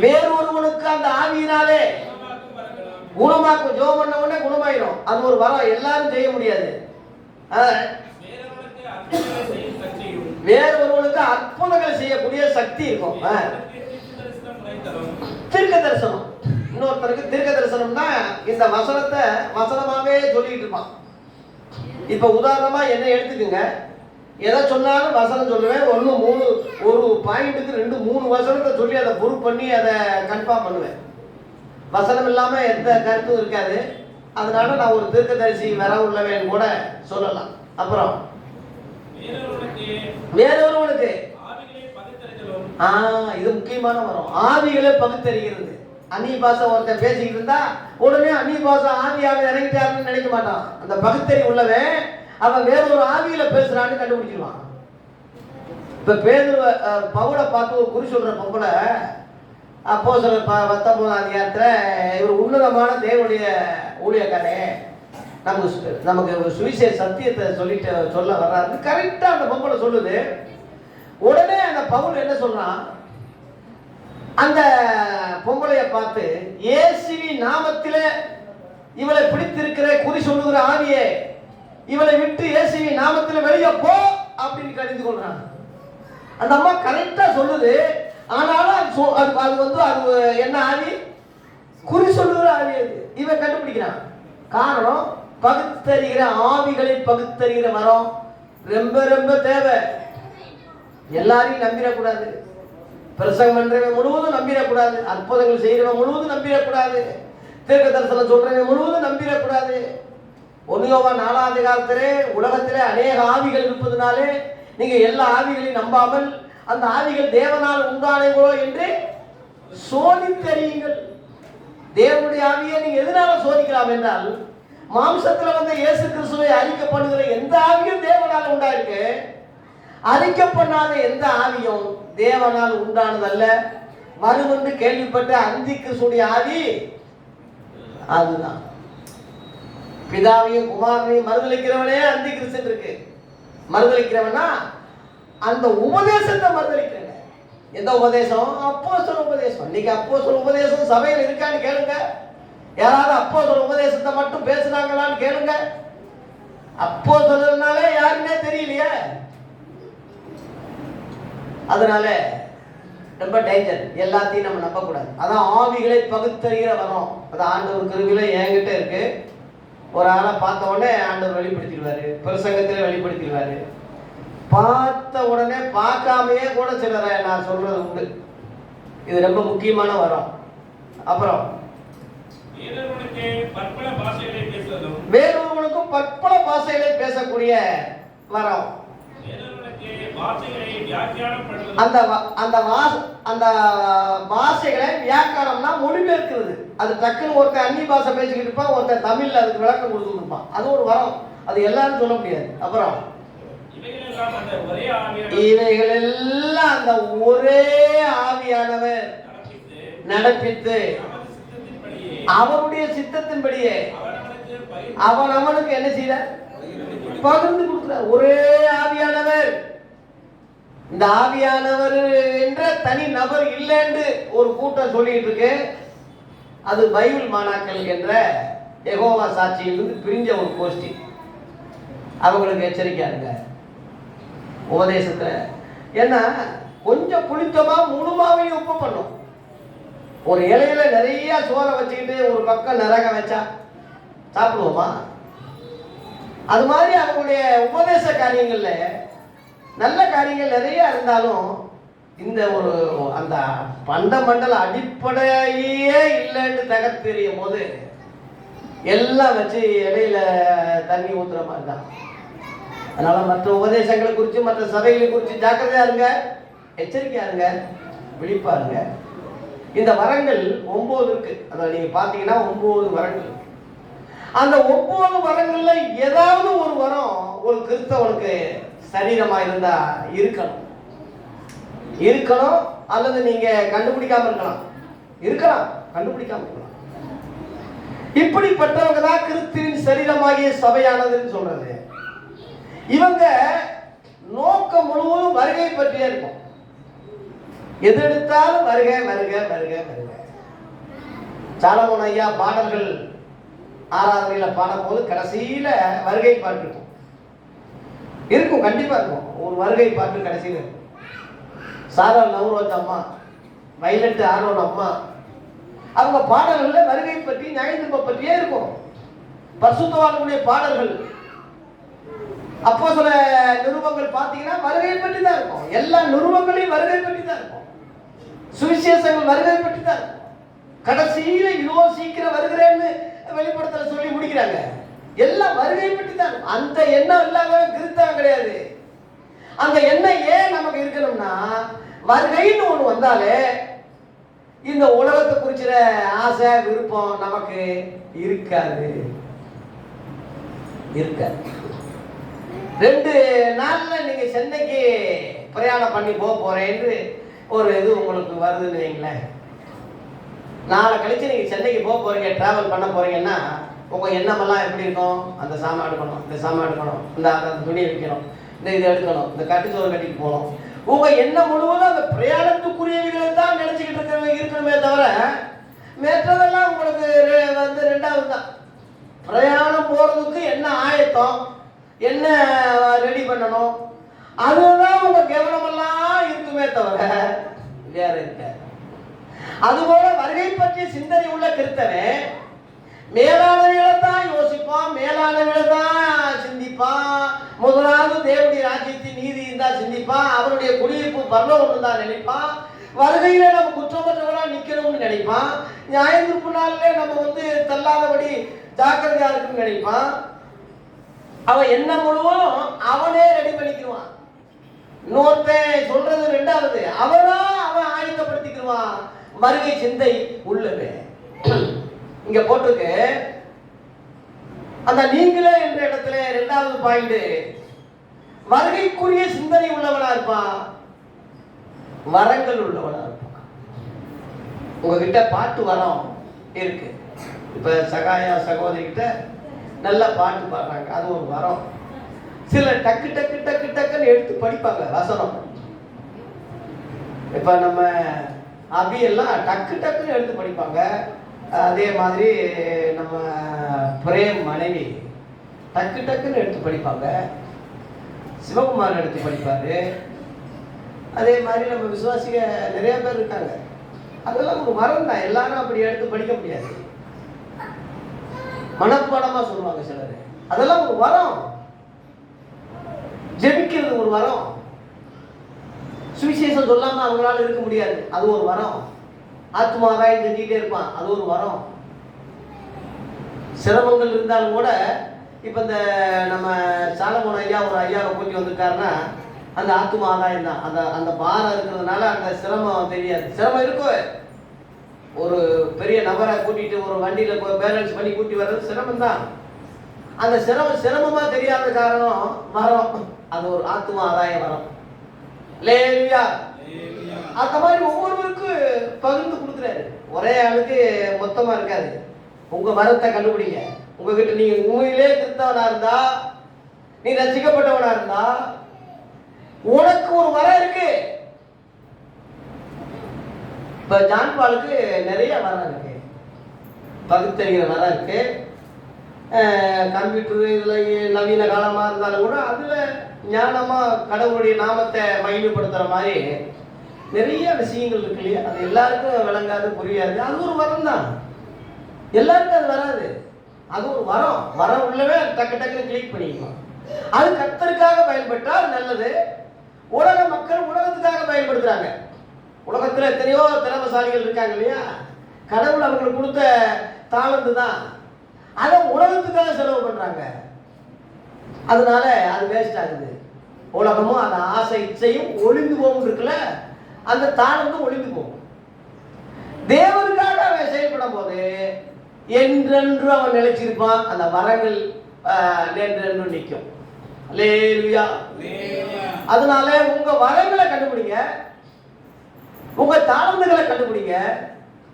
வேறொருவனுக்கு அந்த ஆவியினாலே குணமாக்கும். ஜெபம் பண்ண உடனே குணமாயிடும். அது ஒரு வரம், எல்லாரும் செய்ய முடியாது. வேறொருவனுக்கு அற்புதங்கள் செய்யக்கூடிய சக்தி இருக்கும். தீர்க்க தரிசனம், இன்னொருத்தருக்கு தீர்க்க தரிசனம்னா இந்த வசனத்தை வசனமாவே சொல்லிட்டு இருப்பான். இப்ப உதாரணமா என்ன எடுத்துக்கங்க, எதை சொன்னாலும் வசனம் சொல்லுவேன். ஒரு பாயிண்ட்டுக்கு 2-3 வசனத்தை சொல்லி அதை ப்ரூவ் பண்ணி அதை கன்ஃபார்ம் பண்ணுவேன். வசனம் இல்லாம எந்த கருத்தும் இருக்காது. அதனால நான் ஒரு தீர்க்கதரிசி வர உள்ளவன் கூட சொல்லலாம். அப்புறம் வேறொருவனுக்கு இது முக்கியமான வரும், ஆவிகளை பகுத்தறிகிறது. அந்நிய பாஷை ஒருத்தன் பேசிக்கிட்டு இருந்தா உடனே அந்நிய பாஷை ஆவியாக இறங்கிட்டாருன்னு நினைக்க மாட்டான். அந்த பகுத்தறி உள்ளவன் அவன் வேறொரு ஆவியில பேசுறான்னு கண்டுபிடிச்சிருவான். இப்ப பவுலை பார்த்து ஒரு குறி சொல்ற பொம்பளை அப்போஸ்தலர் 19ஆம் அதிகாரத்துல இவர் உன்னதமான தேவனுடைய ஊழியக்காரே, நமக்கு சுவிசேஷ சத்தியத்தை சொல்ல வர்றாரு. கரெக்டா அந்த பொம்பளை சொல்லுது. உடனே அந்த பவுல் என்ன சொல்றான், அந்த பொம்பளைய பார்த்து, இயேசுவின் நாமத்திலே இவளை பிடித்திருக்கிற குறி சொல்லுகிற ஆவியே, இவளை விட்டு இயேசுவின் நாமத்திலே வெளியே போ அப்படின்னு கடிந்து கொள்றான். அந்த அம்மா கரெக்டா சொல்லுது. ஆனாலும் அது என்ன ஆவி? குறி சொல்லுகிற ஆவி. அது இவன் கண்டுபிடிக்கிறான். காரணம், பகுத்தறிகிற ஆவிகளை பகுத்தறிகிற வரம் ரொம்ப ரொம்ப தேவை. எல்லாரையும் நம்பிடக்கூடாது. பிரசங்கம் பண்றவன் முழுவதும் நம்பிடக்கூடாது. அற்புதங்கள் செய்யறவன் முழுவதும் நம்பிடக்கூடாது. தீர்க்க தரிசனம் சொல்றவன் முழுவதும் நம்பிடக்கூடாது. 1 யோவான் 4ஆம் அதிகாரத்திலே உலகத்திலே அநேக ஆவிகள் இருப்பதனாலே நீங்க எல்லா ஆவிகளையும் நம்பாமல் அந்த ஆவிகள் தேவனால் உண்டானவோ என்று சோதித்தறியுங்கள். தேவனுடைய ஆவியை நீங்க எதனால சோதிக்கலாம் என்றால், மாம்சத்துல வந்து இயேசு கிறிஸ்துவை அறிக்கப்படுகிற எந்த ஆவியும் தேவனால் உண்டாயிருக்கு. அறிக்கப்படாத எந்த ஆவியும் தேவனால் உண்டானதல்ல. வரும் என்று கேள்விப்பட்ட அந்தி கிறிஸ்துடைய ஆவி அதுதான். பிதாவையும் குமாரனையும் மறுதலிக்கிறவனே அந்தி கிறிஸ்து இருக்கு. மறுதலிக்கிறவனா அந்த உபதேசத்தை மறுதலிக்கிறேன். எந்த உபதேசம்? அப்போஸ்தலர் உபதேசம். இன்னைக்கு அப்போஸ்தலர் உபதேசம் சபையில் இருக்கான்னு கேளுங்க. யாராவது அப்போஸ்தலர் உபதேசத்தை மட்டும் பேசுறாங்களான்னு கேளுங்க. அப்போஸ்தலர்னாலே யாருன்னே தெரியலையே. அதனால ரொம்ப டேஞ்சர். எல்லாத்தையும் நம்ம நம்பக்கூடாது. அதான் ஆவிகளை பகுத்தறிகிற வரோம். அது ஆண்டவர் கிருபையில என்கிட்ட இருக்கு. ஒரு ஆளை பார்த்த உடனே ஆண்டவர் வெளிப்படுத்திடுவாரு, பிரசங்கத்திலே வெளிப்படுத்திடுவாரு. பார்த்த உடனே பார்க்காமையே கூட சிலரை நான் சொல்றது உண்டு. இது ரொம்ப முக்கியமான வரம். அப்புறம் வேறொருவனுக்கும் பற்பல பாஷைகளை பேசக்கூடிய வரம். அந்த பாஷைகளை வியாக்கியானம்னா மொழிபெயர்க்கிறது. அது டக்குன்னு ஒருத்தர் அந்நிய பாஷை பேசிக்கிட்டு இருப்பான், ஒருத்தர் தமிழ்ல அதுக்கு விளக்கம் கொடுத்துட்டு இருப்பான். அது ஒரு வரம். அது எல்லாரும் சொல்ல முடியாது. அப்புறம் இவைகள் எல்லாம் அந்த ஒரே ஆவியானவர் நடப்பித்து அவருடைய சித்தத்தின்படியே அவன் அவனுக்கு என்ன செய்த பகிர்ந்து கொடுக்கிறார். ஒரே ஆவியானவர். இந்த ஆவியானவர் என்ற தனி நபர் இல்லைன்னு ஒரு கூட்டம் சொல்லிட்டு இருக்கு. அது பைபிள் மாணாக்கள் என்ற யெகோவா சாட்சியிலிருந்து பிரிஞ்ச ஒரு கோஷ்டி. அவங்களுக்கு எச்சரிக்கையாருங்க உபதேசத்துல. ஏன்னா கொஞ்சம் புளித்தமா முழுமாவையும் உப்பு பண்ணும். ஒரு இலையில நிறைய சோறை வச்சுக்கிட்டு ஒரு பக்கம் நரக வச்சா சாப்பிடுவோமா? அது மாதிரி அவங்களுடைய உபதேச காரியங்கள்ல நல்ல காரியங்கள் நிறைய இருந்தாலும் இந்த ஒரு அந்த பண்டமண்டல அடிப்படையே இல்லைன்னு தகர்த்து தெரியும் போது எல்லாம் வச்சு இடையில தண்ணி ஊத்துற மாதிரி தான். அதனால மற்ற உபதேசங்களை குறித்து மற்ற சபைகளை குறித்து ஜாக்கிரதையா இருங்க, எச்சரிக்கையா இருங்க, விழிப்பா இருங்க. இந்த வரங்கள் 9 இருக்கு. அதில் நீங்க பாத்தீங்கன்னா 9 வரங்கள். அந்த 9 வரங்கள்ல ஏதாவது ஒரு வரம் ஒரு கிறிஸ்தவனுக்கு சரீரமா இருந்தா இருக்கணும் அல்லது நீங்க கண்டுபிடிக்காம இருக்கலாம் கண்டுபிடிக்காம இருக்கலாம். இப்படிப்பட்டவங்க தான் கிறிஸ்துவின் சரீரமாகிய சபையானதுன்னு சொல்றது. இவங்க நோக்கம் முழுவதும் வருகை பற்றியே இருக்கும். எது எடுத்தாலும் வருகை வருகை வருகை வருகை. சாலமோன் ஐயா பாடல்கள் ஆராதனையில பாடும் போது கடைசியில வருகை பாட்டு இருக்கும். கண்டிப்பா இருக்கும். ஒரு வருகை பாட்டு கடைசியில் இருக்கும். சாரா நவரோஜ் அம்மா, வைலட் ஆரோன் அம்மா, அவங்க பாடல்கள்ல வருகை பற்றி நியாயத்தீர்ப்பை பற்றியே இருக்கும். பரிசுத்தவான்களுடைய பாடல்கள் அப்போ சில நிருபங்கள் பார்த்தீங்கன்னா வருகை பற்றி தான் இருக்கும். எல்லா நிருபங்களையும் வருகை பற்றி தான் இருக்கும். சுவிசேஷங்கள் வருகை பற்றி தான் இருக்கும். கடைசியில இதோ சீக்கிரம் வருகிறேன்னு வெளிப்படுத்தல சொல்லி முடிக்கிறாங்க. எல்லாம் வருகை பற்றி தான். அந்த எண்ணம் இல்லாம கிறிஸ்தவம் கிடையாது. அந்த எண்ணம் ஏன் நமக்கு இருக்கணும்னா, வருகைன்னு ஒண்ணு வந்தாலே இந்த உலகத்தை குறிக்கிற ஆசை விருப்பம் நமக்கு இருக்காது. 2 நாள்ல நீங்க சென்னைக்கு பிரயாணம் பண்ணி போறேன்னு ஒரு இது உங்களுக்கு வருதுன்னு வைங்களேன். நாளை கழிச்சு நீங்க சென்னைக்கு போறீங்க, டிராவல் பண்ண போறீங்கன்னா உங்க எண்ணமெல்லாம் எப்படி இருக்கும்? அந்த சாமான் எடுக்கணும், இந்த சாமான் எடுக்கணும், அந்த துணி வைக்கணும், இந்த இதை எடுக்கணும், இந்த கட்டுச்சோறு கட்டிட்டு போகணும். உங்க எண்ணம் முழுவதும் அந்த பிரயாணத்துக்குரியவர்களை தான் நினைச்சுக்கிட்டு இருக்கணுமே தவிர மற்றதெல்லாம் உங்களுக்கு வந்து 2வது தான். பிரயாணம் போறதுக்கு என்ன ஆயத்தம், என்ன ரெடி பண்ணணும், அதுதான் உங்க கவனமெல்லாம் இருக்குமே தவிர வேற இருக்க. அதுபோல வருகை பற்றிய சிந்தனை உள்ள கிறிஸ்தவன் மேலானவர்களை தான் யோசிப்பான், மேலானவர்களை தான் சிந்திப்பான். முதலாவது தேவனுடைய ராஜ்யத்தின் நீதியும் தான் சிந்திப்பான். அவருடைய குடியிருப்பு பரலோகம்னு தான் நினைப்பான். வருகையில நம்ம குற்றமற்றவரா நிக்கணும்னு நினைப்பான். ஞாயிற்று நாள்ல நம்ம வந்து தள்ளாதபடி ஜாக்கிரதையா இருக்குன்னு நினைப்பான். அவன் என்ன முழுவதும் அவனே ரெடி பண்ணிக்குவான். இன்னொருத்தன் சொல்றது 2வது, அவன் ஆயுதப்படுத்திக்குவான். வருகை சிந்தை உள்ளவே இங்க போட்டிருக்கு. அந்த நீங்களே என்ற இடத்துல 2வது பாயிண்ட், வருகைக்குரிய சிந்தனை உள்ளவனா இருப்பான், வரங்கள் உள்ளவனா இருப்பான். உங்ககிட்ட பாட்டு வரம் இருக்கு. இப்ப சகாயா சகோதரி கிட்ட நல்லா பாட்டு பாடுறாங்க, அது ஒரு வரம். சில டக்கு டக்கு டக்கு டக்குன்னு எடுத்து படிப்பாங்க வசனம். இப்ப நம்ம அபியெல்லாம் டக்கு டக்குன்னு எடுத்து படிப்பாங்க. அதே மாதிரி நம்ம பிரேம் மனைவி டக்கு டக்குன்னு எடுத்து படிப்பாங்க. சிவகுமார் எடுத்து படிப்பாரு. அதே மாதிரி நம்ம விசுவாசிக நிறைய பேர் இருக்காங்க. அதெல்லாம் ஒரு வரம் தான். எல்லாரும் அப்படி எடுத்து படிக்க முடியாது. மனப்பாடமா சொல்லுவாங்க சிலர். அதெல்லாம் ஒரு வரம். ஜெபிக்கிறது ஒரு வரம். சுவிசேஷம் சொல்லாம அவங்களால இருக்க முடியாது, அது ஒரு வரம். ஆத்மாவாய் செஞ்சுக்கிட்டே இருப்பான், அது ஒரு வரம். சிரமங்கள் இருந்தாலும் கூட இப்ப இந்த நம்ம சாலமோன் ஐயா ஒரு ஐயாவை கூட்டி வந்திருக்காருன்னா அந்த ஆத்மா ஆதாயம் தான். அந்த அந்த பாரம் இருக்கிறதுனால அந்த சிரமம் தெரியாது. சிரமம் இருக்கும். ஒரு பெரிய நபரை கூட்டிட்டு ஒரு வண்டியில பேலன்ஸ் பண்ணி கூட்டி வர்றது சிரமம் தான். அந்த சிரமமா தெரியாத காரணம் வரம். அது ஒரு ஆத்மா ஆதாய வரம். லேலுயா. அந்த மாதிரி ஒவ்வொருவருக்கும் பகிர்ந்து கொடுக்குறாரு. ஒரே ஆளுக்கு மொத்தமா இருக்காது. உங்க வரத்தை கண்டுபிடிங்க. உங்ககிட்ட நீங்க உண்மையிலே கிறிஸ்தவனா இருந்தா, நீ ரசிக்கப்பட்டவனா இருந்தா, உனக்கு ஒரு வரம் இருக்கு. இப்ப ஜான் பாலுக்கு நிறைய வரம் இருக்கு. பகுத்தறிகிற வரம் இருக்கு. கம்ப்யூட்டர் இதுல நவீன காலமா இருந்தாலும் கூட அதுல ஞானமா கடவுளுடைய நாமத்தை மகிமைப்படுத்துற மாதிரி நிறைய விஷயங்கள் இருக்கு இல்லையா? அது எல்லாருக்கும் விளங்காது, புரியாது. அது ஒரு வரம் தான். எல்லாருக்கும் அது வராது. அது ஒரு வரம். வரம் உள்ளவே டக்கு டக்குன்னு கிளிக் பண்ணிக்குவோம். அது கர்த்தருக்காக பயன்பட்டால் நல்லது. உலக மக்கள் உலகத்துக்காக பயன்படுத்துறாங்க. உலகத்துல எத்தனையோ திறமசாலிகள் இருக்காங்க இல்லையா? கடவுள் அவங்களுக்கு கொடுத்த தாளந்து தான். அதை உலகத்துக்காக செலவு பண்றாங்க. அதனால அது வேஸ்ட் ஆகுது. உலகமும் அந்த ஆசை இச்சையும் ஒளிந்து போகும் இருக்குல்ல, அந்த தாளந்தும் ஒளிந்து போகும். தேவனுக்காக அவன் செயல்படும் போது என்றென்று அவன் நிலைச்சிருப்பான். அந்த வரங்கள் என்றென்று நிற்கும். அல்லேலூயா. அதனால உங்க வரங்களை கண்டுபிடிங்க, உங்க தாளந்துகளை கண்டுபிடிங்க,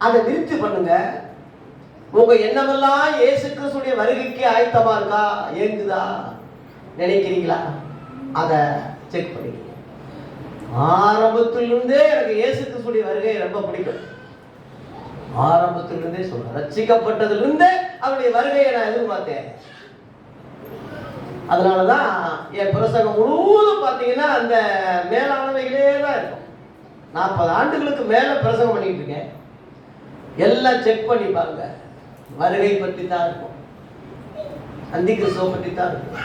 அதை நிறுத்தி பண்ணுங்க. உங்க எண்ணமெல்லாம் இயேசு கிறிஸ்துடைய வருகைக்கு ஆயத்தமா இருக்கா, ஏங்குதா நினைக்கிறீங்களா? அதை செக் பண்ணிக்க. ஆரம்பத்திலிருந்தே எனக்கு இயேசு கிறிஸ்துடைய வருகை ரொம்ப பிடிக்கும். ஆரம்பத்திலிருந்தே சொல்றேன், ரட்சிக்கப்பட்டதிலிருந்தே அவருடைய வருகையை நான் எதிர்பார்த்தேன். அதனாலதான் என் பிரசங்கம் முழுவதும் பார்த்தீங்கன்னா அந்த மேலானவைகளே தான் இருக்கும். 40 ஆண்டுகளுக்கு மேல பிரசங்கம் பண்ணிட்டு இருக்கேன். எல்லாம் செக் பண்ணி பாருங்க. வருகை பற்றி தான் இருக்கும், அந்தி கிறிஸ்துவ பற்றி தான் இருக்கும்.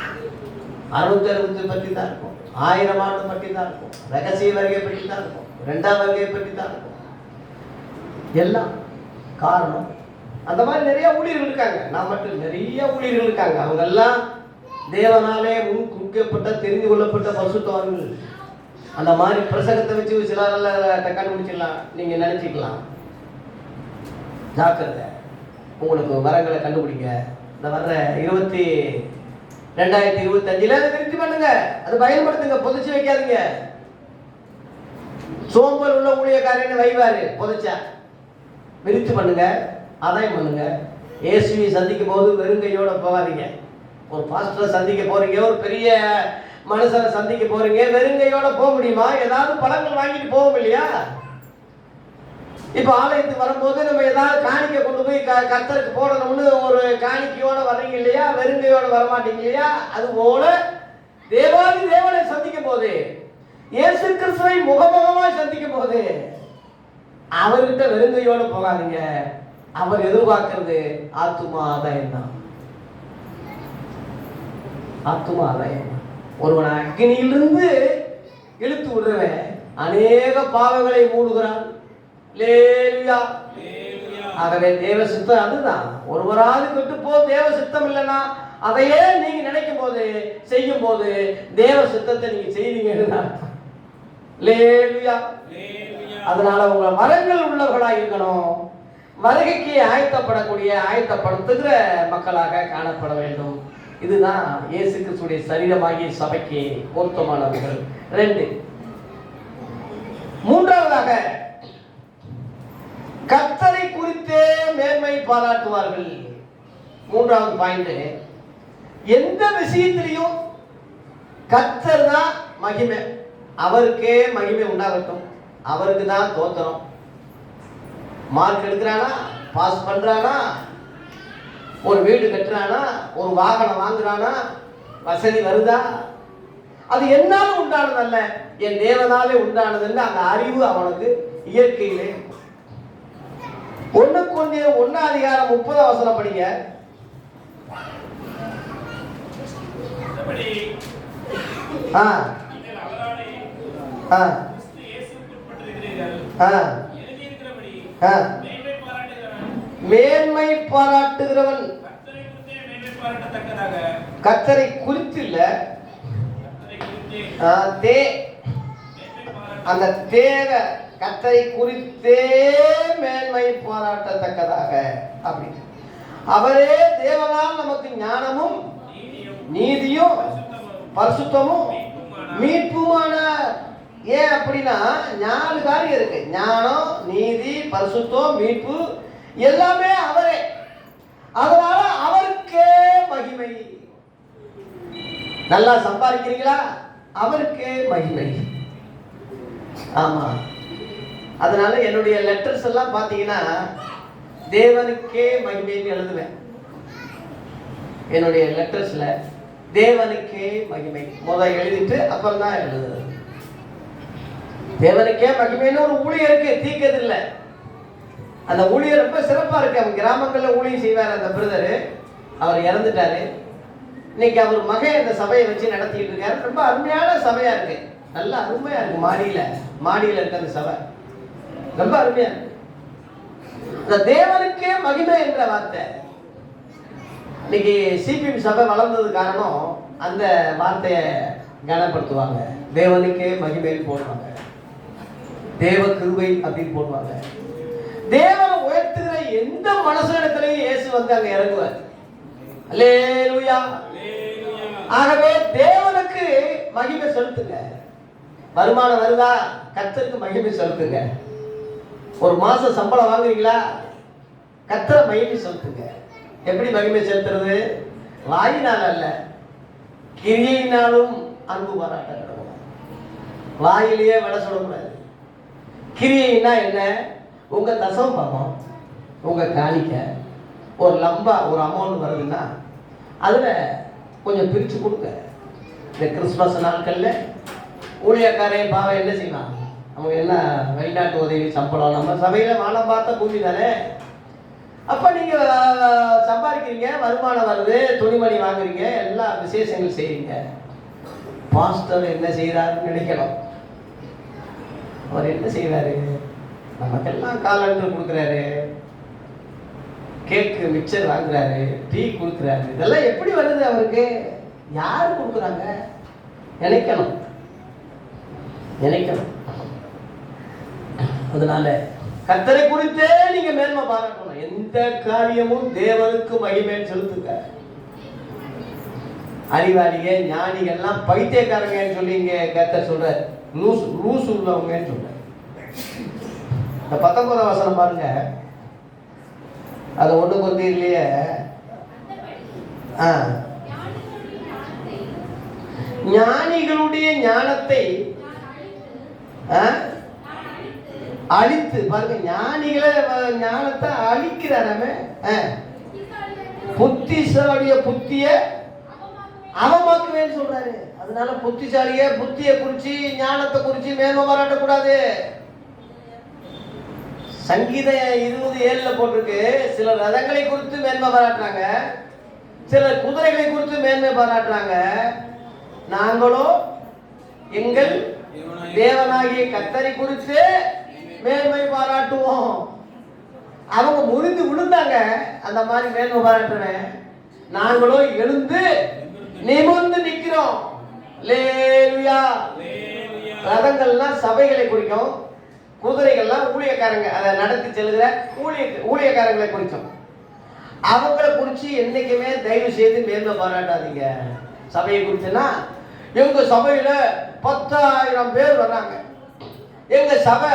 660 பற்றி தான் இருக்கும், 1000 ஆண்டு பற்றி தான் இருக்கும், ரகசிய வருகை பற்றி தான் இருக்கும், 2ஆம் வருகை பற்றி தான் இருக்கும். எல்லாம் காரணம் அந்த மாதிரி நிறைய ஊழியர்கள் இருக்காங்க. நான் மட்டும் நிறைய ஊழியர்கள் இருக்காங்க. அவங்க எல்லாம் தேவனாலே முன் குறிக்கப்பட்ட தெரிந்து கொள்ளப்பட்ட பரிசுத்தவான்கள். அந்த மாதிரி பிரசங்கத்தை வச்சு சிலர் கண்டுபிடிச்சிடலாம், நீங்க நினைச்சிக்கலாம். ஜாக்கிரதை, உங்களுக்கு வரங்களை கண்டுபிடிங்க. இந்த வர்ற 2025 அதை விருத்தி பண்ணுங்க, அதை பயன்படுத்துங்க, புதைச்சி வைக்காதீங்க. சோம்பல் உள்ள ஊழியக்காரன்னு வைவாரு, புதைச்சா விருத்தி பண்ணுங்க, ஆதாயம் பண்ணுங்க. இயேசுவை சந்திக்கும் போது வெறுங்கையோட போகாதீங்க. ஒரு பாஸ்டரை சந்திக்க போறீங்க, ஒரு பெரிய மனுஷனை சந்திக்க போறீங்க, வெறுங்கையோட போக முடியுமா? ஏதாவது பழங்கள் வாங்கிட்டு போவோம் இல்லையா? இப்ப ஆலயத்துக்கு வரும்போது நம்ம ஏதாவது காணிக்கை கொண்டு போய் கர்த்தருக்கு போடணும்னு ஒரு காணிக்கையோட வர்றீங்க இல்லையா? வெறுங்கையோட வரமாட்டீங்க இல்லையா? அது போல தேவாதி தேவனை சந்திக்கும் போது, இயேசு கிறிஸ்துவை முகமுகமா சந்திக்கும் போது அவர்கிட்ட வெறுங்கையோட போகாதீங்க. அவர் எதிர்பார்க்கிறது ஆத்துமா ஆதாயம் தான். ஆத்துமா ஆதாயம். ஒருவன் அக்னியிலிருந்து இழுத்து விடுறவன் அநேக பாவங்களை மூடுகிறான். ஆகவே தேவ சித்தம் அதுதான். ஒருவராது விட்டு போ தேவ சித்தம் இல்லைன்னா அதையே நீங்க நினைக்கும் போது செய்யும் போது தேவ சித்தத்தை நீங்க செய்வீங்கன்னு அர்த்தம். அதனால உங்க வரங்கள் உள்ளவர்களாக இருக்கணும். வருகைக்கு ஆயத்தப்படுத்துகிற மக்களாக காணப்பட வேண்டும். இதுதான் இயேசு கிறிஸ்துவின் சரீரமாகிய சபைக்கு பொருத்தமானவர்கள். 2. மூன்றாவதாக கர்த்தரை குறித்தே மேன்மை பாராட்டுவார்கள். 3வது பாயிண்ட், எந்த விஷயத்திலையும் கர்த்தர் தான் மகிமை, அவருக்கே மகிமை உண்டாகட்டும், அவருக்கு தான் தோத்திரம். மார்க் எடுக்கிறானா, பாஸ் பண்றானா, ஒரு வீடு கட்டுறானா, ஒரு வாகனம் வாங்குறானா, வசதி வருதா, அது என்னால உண்டானதல்ல, என் தேவனாலே உண்டானதுன்னு அந்த அறிவு அவனுக்கு இயற்கையிலே. 1 கொரிந்தியர் 1:30 படிங்க. மேன்மை பாராட்டுகிறவன் கர்த்தரை குறித்து இல்ல, அந்த தேவ கர்த்தரை குறித்தே மேன்மை பாராட்டத்தக்கதாக. அப்படி அவரே தேவனால் நமக்கு ஞானமும் நீதியும் பரிசுத்தமும் மீட்புமான. ஏன் அப்படின்னா 4 காரியம் இருக்கு. ஞானம், நீதி, பரிசுத்தம், மீட்பு எல்லாமே அவரே. அதனால அவருக்கே மகிமை. நல்லா சம்பாதிக்கிறீங்களா, அவருக்கே மகிமை. ஆமா, அதனால என்னுடைய லெட்டர்ஸ் எல்லாம் பாத்தீங்கன்னா தேவனுக்கே மகிமைன்னு எழுதுவேன். என்னுடைய லெட்டர்ஸ்ல தேவனுக்கே மகிமை எழுதிட்டு அப்புறம் தான் எழுதுறது. தேவனுக்கே மகிமைன்னு ஒரு ஊழியருக்கு தீக்கிறது இல்லை. அந்த ஊழியர் ரொம்ப சிறப்பா இருக்கு. அவர் கிராமங்கள்ல ஊழியம் செய்வார். அந்த பிரதரு அவர் இறந்துட்டாரு. இன்னைக்கு அவர் மகன் இந்த சபையை வச்சு நடத்திட்டு இருக்காரு. ரொம்ப அருமையான சபையா இருக்கு, நல்ல அருமையா இருக்கு. மாடியில இருக்க அந்த சபை ரொம்ப அருமையா இருக்கு. இந்த தேவனுக்கே மகிமை என்ற வார்த்தை, இன்னைக்கு சிபிஎம் சபை வளர்ந்தது காரணம் அந்த வார்த்தையை கனப்படுத்துவாங்க. தேவனுக்கே மகிமைன்னு போடுவாங்க, தேவ கிருபை அப்படின்னு போடுவாங்க. தேவனை உயர்த்துகிற எந்த மனுஷனிடத்திலையும் இயேசு வந்து அங்க இறங்குவார். அல்லேலூயா. ஆகவே தேவனுக்கு மகிமை செலுத்துங்க. வருமானம் வருதா, கர்த்தருக்கு மகிமை செலுத்துங்க. ஒரு மாசம் சம்பளம் வாங்குறீங்களா, கர்த்தரை மகிமை செலுத்துங்க. எப்படி மகிமை செலுத்துறது? வாயினால் அல்ல, கிரியையினாலும் அன்பு பாராட்ட கடவுள். வாயிலேயே விட சொல்லக்கூடாது. கிரியைன்னா என்ன? உங்க தசம் பாவம், உங்க காணிக்க ஒரு லம்பா ஒரு அமௌண்ட் வருதுன்னா அதுல கொஞ்சம் பிரிச்சு கொடுங்க. இந்த கிறிஸ்துமஸ் நாட்கள்ல ஊழியக்காரையும் பாவம் என்ன செய்யலாம், அவங்க என்ன வெளிநாட்டு உதவி சம்பளம், நம்ம சபையில வானம் பார்த்த பூமி தானே. அப்ப நீங்க சம்பாதிக்கிறீங்க, வருமானம் வருது, துணிமணி வாங்குறீங்க, எல்லா விசேஷங்கள் செய்றீங்க. பாஸ்டர் என்ன செய்கிறாருன்னு நினைக்கணும். அவர் என்ன செய்கிறாரு? நமக்கெல்லாம் காலண்டர் கொடுக்குறாரு, கேக்கு மிக்சர் வாங்குறாரு, டீ கொடுக்குறாரு. இதெல்லாம் எப்படி வருது அவருக்கு? யார் கொடுக்குறாங்க? நினைக்கணும். அதனால கர்த்தரை குறித்தே நீங்க மேன்மை பாராட்டணும். எந்த காரியமும் தேவனுக்கு மகிமைன்னு செலுத்துங்க. அறிவாளிக ஞானிகள்லாம் பைத்தியக்காரங்கன்னு சொல்லி இங்க கர்த்தர் சொல்றாரு. லூசு உள்ளவங்கன்னு சொல்றாரு. இந்த 19ஆம் வசனம் பாருங்க. அது ஒண்ணு கொண்டு இல்லையே. ஞானிகளுடைய ஞானத்தை அழித்து பாருங்க. ஞானிகளை ஞானத்தை அழிக்கிறாரமே. புத்திசாலிய புத்திய அவமாக்குவேன்னு சொல்றாரு. அதனால புத்திசாலிய புத்திய குறிச்சு ஞானத்தை குறிச்சு மேன்மை பாராட்டக்கூடாது. சங்கீதம் 20:7 போட்டிருக்கு. சில ரதங்களை குறித்து மேன்மை பாராட்டுறாங்க, சிலர் குதிரைகளை குறித்து மேன்மை பாராட்டுறாங்க. நாங்களோ எங்கள் தேவனாகிய கர்த்தரை குறித்து மேன்மை பாராட்டுவோம். அவங்க முறிந்து விழுந்தாங்க, அந்த மாதிரி மேன்மை பாராட்டுறேன். நாங்களோ எழுந்து நிமிர்ந்து நிற்கிறோம். அல்லேலூயா. ரதங்கள்லாம் சபைகளை குறிக்கும், குதிரைகள்லாம் ஊழியக்காரங்க, அதை நடத்தி செல்கிற ஊழியக்காரங்களை குறிக்கும். அவங்களை குறித்து என்னைக்குமே தயவு செய்து மேன்மை பாராட்டாதீங்க. சபையை குறிச்சுன்னா எங்க சபையில 10,000 பேர் வர்றாங்க, எங்க சபை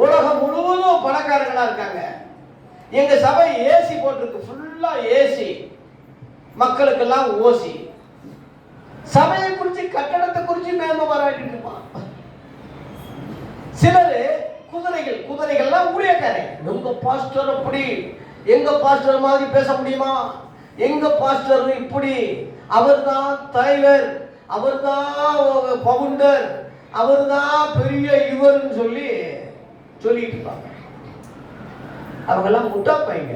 உலகம் முழுவதும் பணக்காரங்களா இருக்காங்க, எங்க சபை ஏசி போட்டிருக்கு, ஃபுல்லா ஏசி, மக்களுக்கெல்லாம் ஓசி. சபையை குறிச்சு கட்டடத்தை குறிச்சு மேன்மை பாராட்டிட்டு இருப்பான். சிலர் குதிரைகள்லாம் ஊழியக்காரன். எங்க பாஸ்டர் அப்படி, எங்க பாஸ்டர் மாதிரி பேச முடியுமா, எங்க பாஸ்டர் இப்படி, அவர்தான் தலைவர், அவர்தான் பவுண்டர், அவர்தான் பெரிய இவர்னு சொல்லிட்டு இருப்பாங்க. அவங்கெல்லாம் முட்டாப்பாங்க,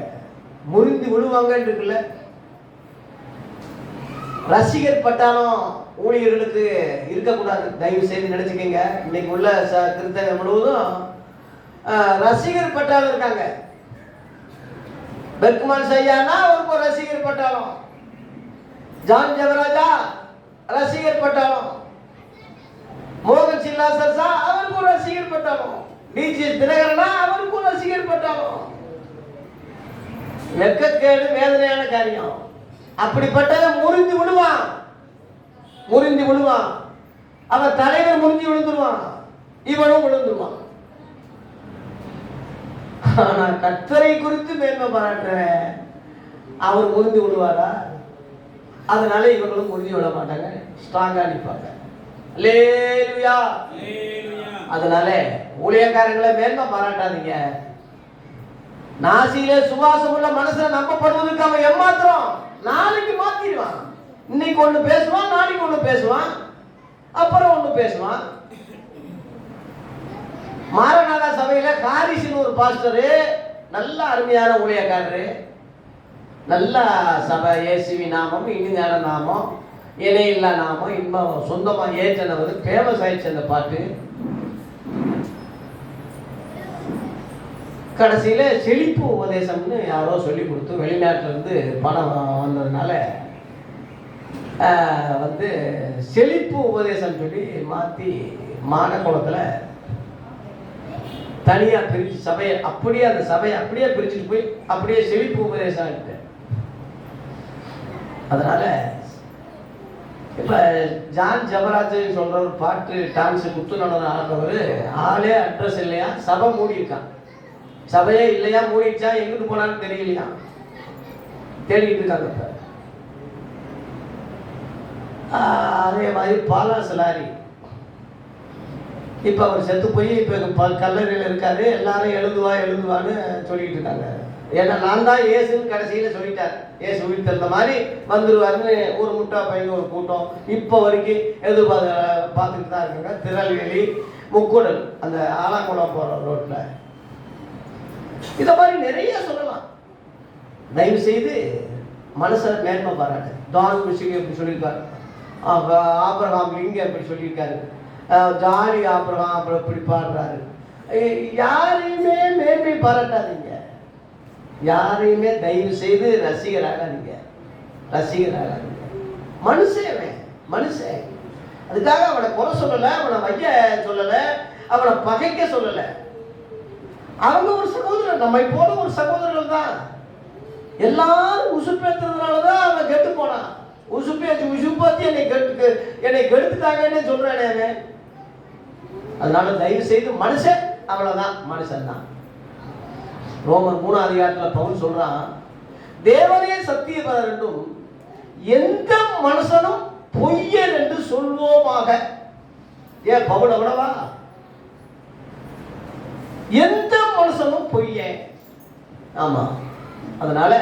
முறிந்து விழுவாங்கன்னு இருக்குல்ல. ரசிகர் பட்டாளம் ஊழியர்களுக்கு இருக்கக்கூடாது, தயவு செய்து நினைச்சுக்கங்க. இன்னைக்கு உள்ள கிறிஸ்தவ முழுவதும் ரசிகர் பட்டாளம் இருக்காங்க. பெர்க்மன் ஐயானா அவருக்கு ஒரு ரசிகர் பட்டாளம், ஜான் ஜெபராஜா ரசிகர் பட்டாளம், மோகன் சில்லாசர் சா அவருக்கு ஒரு ரசிகர் பட்டாளம், டிஜி தினகரனா அவருக்கு ஒரு ரசிகர் பட்டாளம். வெட்கக்கேடு, வேதனையான காரியம். அப்படிப்பட்ட முறிந்து விடுவான். அவன் தலைவர் முறிஞ்சு விழுந்துருவான், இவனும் விழுந்துருவான். ஆனா கர்த்தரை குறித்து மேன்மை பாராட்டுறேன், அவர் முறிந்து விடுவாரா? அதனால இவங்களும் முறிஞ்சு விட மாட்டாங்க, ஸ்ட்ராங்கா நிற்பாங்க. அல்லேலூயா. அதனால ஊழியக்காரங்களை மேன்மை பாராட்டாதீங்க. நாசியிலே சுவாசம் உள்ள மனசுல நம்பப்படுவதற்கு அவன் ஏமாத்திரம். நாளைக்கு மாத்திடுவான். இன்னைக்கு ஒண்ணு பேசுவான், நாளைக்கு ஒண்ணு பேசுவான், அப்புறம் ஒண்ணு பேசுவான். மாரநாதா சபையில காரிஸ்னு ஒரு பாஸ்டரு, நல்ல அருமையான ஊழியக்காரரு, நல்ல சபை, இயேசுவி நாமம், இனிஞான நாமம், இணையில்லா நாமம், இன்னும் சொந்தமா ஏற்றனவது, ஃபேமஸ் ஆயிடுச்சு அந்த பாட்டு. கடைசியில செழிப்பு உபதேசம்னு யாரோ சொல்லி கொடுத்து வெளிநாட்டுல இருந்து பணம் வந்ததுனால செழிப்பு உபதேசம் சொல்லி மாத்தி மானக்குளத்துல தனியா பிரிச்சு சபையை அப்படியே, அந்த சபையை அப்படியே பிரிச்சுட்டு போய் அப்படியே செழிப்பு உபதேசம் இருக்கு. அதனால இப்ப ஜான் ஜெபராஜ் சொல்ற ஒரு பாட்டு டான்ஸ் குத்துனவர் ஆடுறவர் ஆளே அட்ரஸ் இல்லையா, சபை மூடி இருக்கான். சபையே இல்லையா, மூடிச்சா, எங்கிட்டு போனான்னு தெரியலையா, தேடிட்டு இருக்காங்க. அதே மாதிரி பாலாசலாரி இப்ப அவர் செத்து போய் இப்ப கல்லறையில் இருக்காரு. எல்லாரும் எழுதுவான்னு சொல்லிட்டு இருக்காங்க. ஏன்னா நான் தான் இயேசுன்னு கடைசியில சொல்லிட்டார். இயேசு உயிர் தெரிந்த மாதிரி வந்துருவாருன்னு ஒரு முட்டா பையன் ஒரு கூட்டம் இப்போ வரைக்கும் பார்த்துட்டு தான் இருக்காங்க. திருநெல்வேலி முக்கூடல் அந்த ஆலாங்குளம் போற ரோட்ல இத மாதிரி நிறைய சொல்லலாம். தயவு செய்து மனசை மேன்மை பாராட்டு. டான் மிஷிக் எப்படி சொல்லியிருக்காரு, ஆபிரகாம் லிங்கம் அப்படி சொல்லியிருக்காரு, ஜாலி ஆபிரகாம் அப்புறம் இப்படி பாடுறாரு. யாரையுமே மேன்மை பாராட்டாதீங்க, யாரையுமே தயவு செய்து ரசிகராகாதீங்க. மனுஷன் மனுஷன், அதுக்காக அவனை குறை சொல்லலை, அவனை வைய சொல்லலை, அவனை பகைக்க சொல்லலை. அவங்க ஒரு சகோதரர், நம்மை போல ஒரு சகோதரர்கள் தான். எல்லாரும் உசுப்பேற்றுறதுனாலதான் அவன் கெட்டு போனான். உசுப்பாத்தி என்னை கெடுத்துட்டாங்கன்னு சொல்றானே அவன். அதனால தயவு செய்து மனுஷன் அவ்வளவுதான், மனுஷன் தான். ரோமர் 3ஆம் அதிகாரத்தில் பவுல் சொல்றான், தேவனே சத்தியபரர் என்றும் எந்த மனுஷனும் பொய்யர் என்று சொல்வோமாக. ஏன் பவுல் அவ்வளவா? எந்த மனுஷனும் பொய்ய. ஆமா, அதனால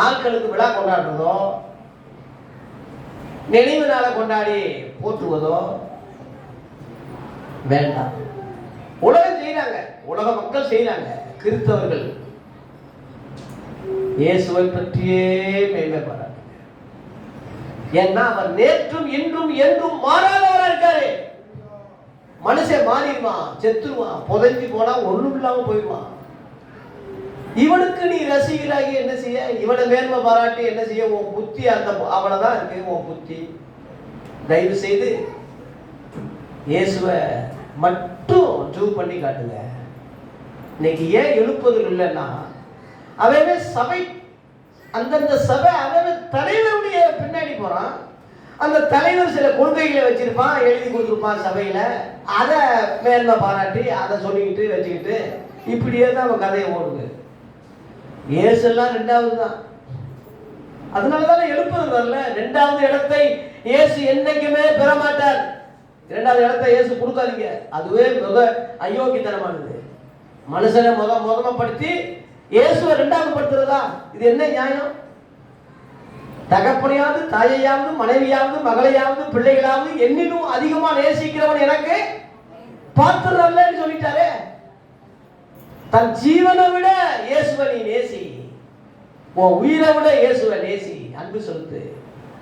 ஆட்களுக்கு விழா கொண்டாடுறதோ, நினைவு நாளை கொண்டாடி போற்றுவதோ வேண்டாம். உலகம் செய்யறாங்க, உலக மக்கள் செய்யறாங்க. கிறிஸ்தவர்கள் இயேசுவை பற்றியே மேன்மை பாராட்டுங்க. ஏன்னா அவர் நேற்றும் இன்றும் என்றும் மாறாதவரா இருக்காரு. மனுஷன் மாறிடுவான், செத்துருவான், புதைஞ்சு போனா ஒண்ணும் இல்லாம போயிடுவான். இவனுக்கு நீ ரசிகராகி என்ன செய்ய? இவனை மேன்மை பாராட்டி என்ன செய்ய? உன் புத்தி அந்த அவனைதான் இருக்கு, உன் புத்தி. தயவு செய்து இயேசுவை மட்டும் ஜூம் பண்ணி காட்டுங்க. இன்னைக்கு ஏன் எழுப்புதல் இல்லைன்னா, அவவே சபை, அந்தந்த சபை அவவே தலைவருடைய பின்னாடி போறான். அந்த தலைவர் சில கொள்கைகளை வச்சிருப்பான், எழுதி கொடுத்துருப்பான் சபையில. அதை மேன்மை பாராட்டி அதை சொல்லிக்கிட்டு வச்சுக்கிட்டு இப்படியே தான் அவன் கதையை ஓடுது. இயேசு எல்லாம் 2வது தான். அதனாலதான் எழுப்புதல் வரல. 2வது இடத்தை இயேசு என்னைக்குமே பெற மாட்டார். 2வது இடத்தை இயேசு கொடுக்காதீங்க. அதுவே அயோக்கியத்தனமானது. மனுஷனை முதமப்படுத்தி இயேசுவை 2வது படுத்துறதா? இது என்ன நியாயம்? தகப்பனையாவது, தாயையாவது, மனைவியாவது, மகளையாவது, பிள்ளைகளாவது என்னிலும் அதிகமா நேசிக்கிறவன் எனக்கு பார்த்துறன்னு சொல்லிட்டாரே. தன் ஜீவனை விட இயேசுவை நீ நேசி, உன் உயிரை விட இயேசுவை நேசி, அன்பு செலுத்து,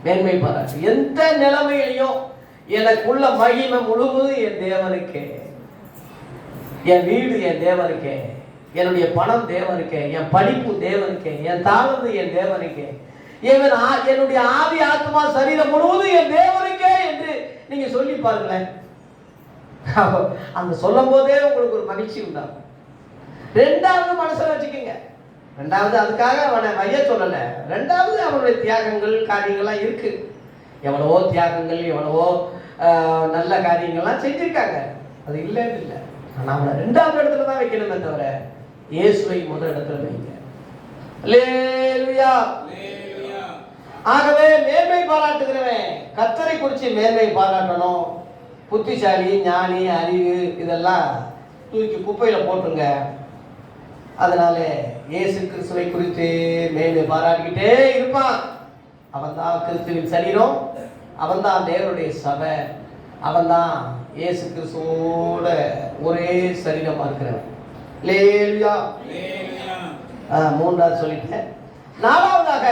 மேன்மை பாராட்டு. எந்த நிலைமையிலையும் எனக்குள்ள மகிமை முழுவதும் என் தேவனுக்கே, என் வீடு என் தேவனுக்கே, என்னுடைய பணம் தேவனுக்கே, என் படிப்பு தேவனுக்கே, என் தாழ்வு என் தேவனுக்கே, என்னுடைய ஆவி ஆத்மா சரீரம் முழுவதும் என் தேவனுக்கே என்று நீங்க சொல்லி பாருங்களேன். அந்த சொல்லும் போதே உங்களுக்கு ஒரு மகிழ்ச்சி உண்டாகும். 2வது மனசுல வச்சுக்கோங்க. 2வது அதுக்காக அவனை மைய சொல்லல. 2வது அவனுடைய தியாகங்கள் காரியங்கள்லாம் இருக்கு. எவ்வளவோ தியாகங்கள், எவ்வளவோ நல்ல காரியங்கள்லாம் செஞ்சிருக்காங்க, அது இல்லைன்னு இல்லை. ஆனால் அவனை 2வது இடத்துல தான் வைக்கணுமே தவிர இயேசுவை முதல் இடத்துல வைங்க. அல்லேலூயா. ஆகவே மேன்மை பாராட்டுகிறவன் கர்த்தரை குறித்து மேன்மை பாராட்டணும். புத்திசாலி, ஞானி, அறிவு இதெல்லாம் தூக்கி குப்பையில போட்டுருங்க. அதனால இயேசு கிறிஸ்துவை குறித்து மேன்மை பாராட்டிக்கிட்டே இருப்பான். அவன் தான் கிறிஸ்துவின் சரீரம், அவன் தான் தேவனுடைய சபை, அவன் தான் இயேசு கிறிஸ்துவோட ஒரே சரீரமா இருக்கிறவன். அல்லேலூயா. 3வது சொல்லிட்டேன். 4வதாக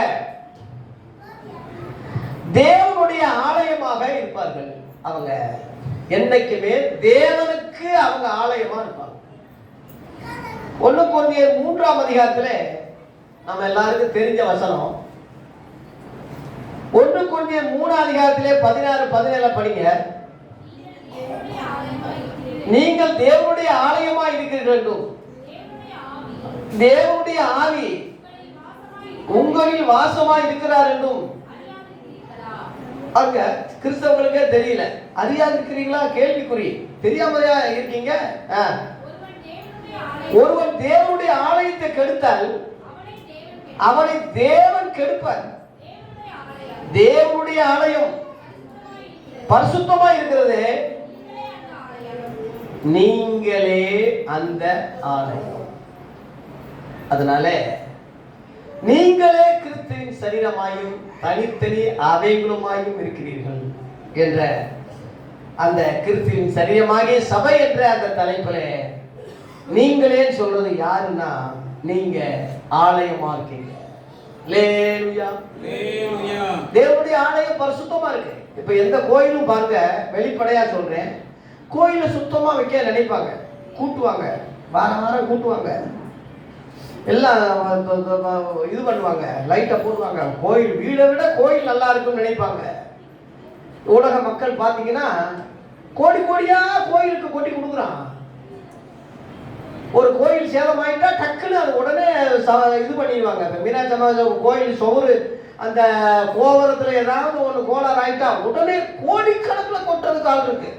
தேவனுடைய ஆலயமாக இருப்பார்கள். அவங்க என்னைக்குமே தேவனுக்கு அவங்க ஆலயமா இருப்பாங்க. 1 கொரிந்தியர் 3ஆம் அதிகாரத்தில் நம்ம எல்லாருக்கும் தெரிஞ்ச வசனம். 1 கொரிந்தியர் 3ஆம் அதிகாரத்திலே 16-17 படிங்க. நீங்கள் தேவனுடைய ஆலயமா இருக்கிறீர்கள் என்றும் தேவனுடைய ஆவி உங்களில் வாசமா இருக்கிறார் என்றும் அங்க கிறிஸ்தவங்களுக்கே தெரியல. அறியாது இருக்கிறீங்களா? கேள்விக்குறி. தெரியாமலையா இருக்கீங்க? ஒருவன் தேவனுடைய ஆலயத்தை கெடுத்தால் அவனை தேவன் கெடுப்பார். தேவனுடைய ஆலயம் பரிசுத்தமா இருக்கிறது, நீங்களே அந்த ஆலயம். அதனால நீங்களே கிறிஸ்துவின் சரீரமாயும் தனித்தனி அவைகளுமாயும் இருக்கிறீர்கள் என்ற அந்த கிறிஸ்துவின் சரீரமாகிய சபை என்ற அந்த தலைப்பில் நீங்களே சொல்றது யாருன்னா, நீங்க ஆலயமா இருக்கீங்க. அல்லேலூயா. தேவனுடைய ஆலயம் பரிசுத்தமா இருக்கு. இப்ப எந்த கோயிலும் பாருங்க, வெளிப்படையா சொல்றேன், கோயிலை சுத்தமா வைக்க நினைப்பாங்க, கூட்டுவாங்க, வாரம் வாரம் கூட்டுவாங்க, எல்லாம் இது பண்ணுவாங்க, லைட்டை போடுவாங்க, கோயில் வீடை விட கோயில் நல்லா இருக்குன்னு நினைப்பாங்க. உலக மக்கள் பார்த்தீங்கன்னா கோடி கோடியா கோயிலுக்கு கொட்டி கொடுக்குறான். ஒரு கோயில் சேதமாயிட்டா டக்குன்னு அது உடனே இது பண்ணிடுவாங்க. இப்போ மீனாட்சி கோயில் சுவரு அந்த கோபுரத்தில் ஏதாவது ஒன்று கோளாறு ஆயிட்டா உடனே கோடிக்கணக்கில் கொட்டுறதுக்கு ஆள் இருக்கு.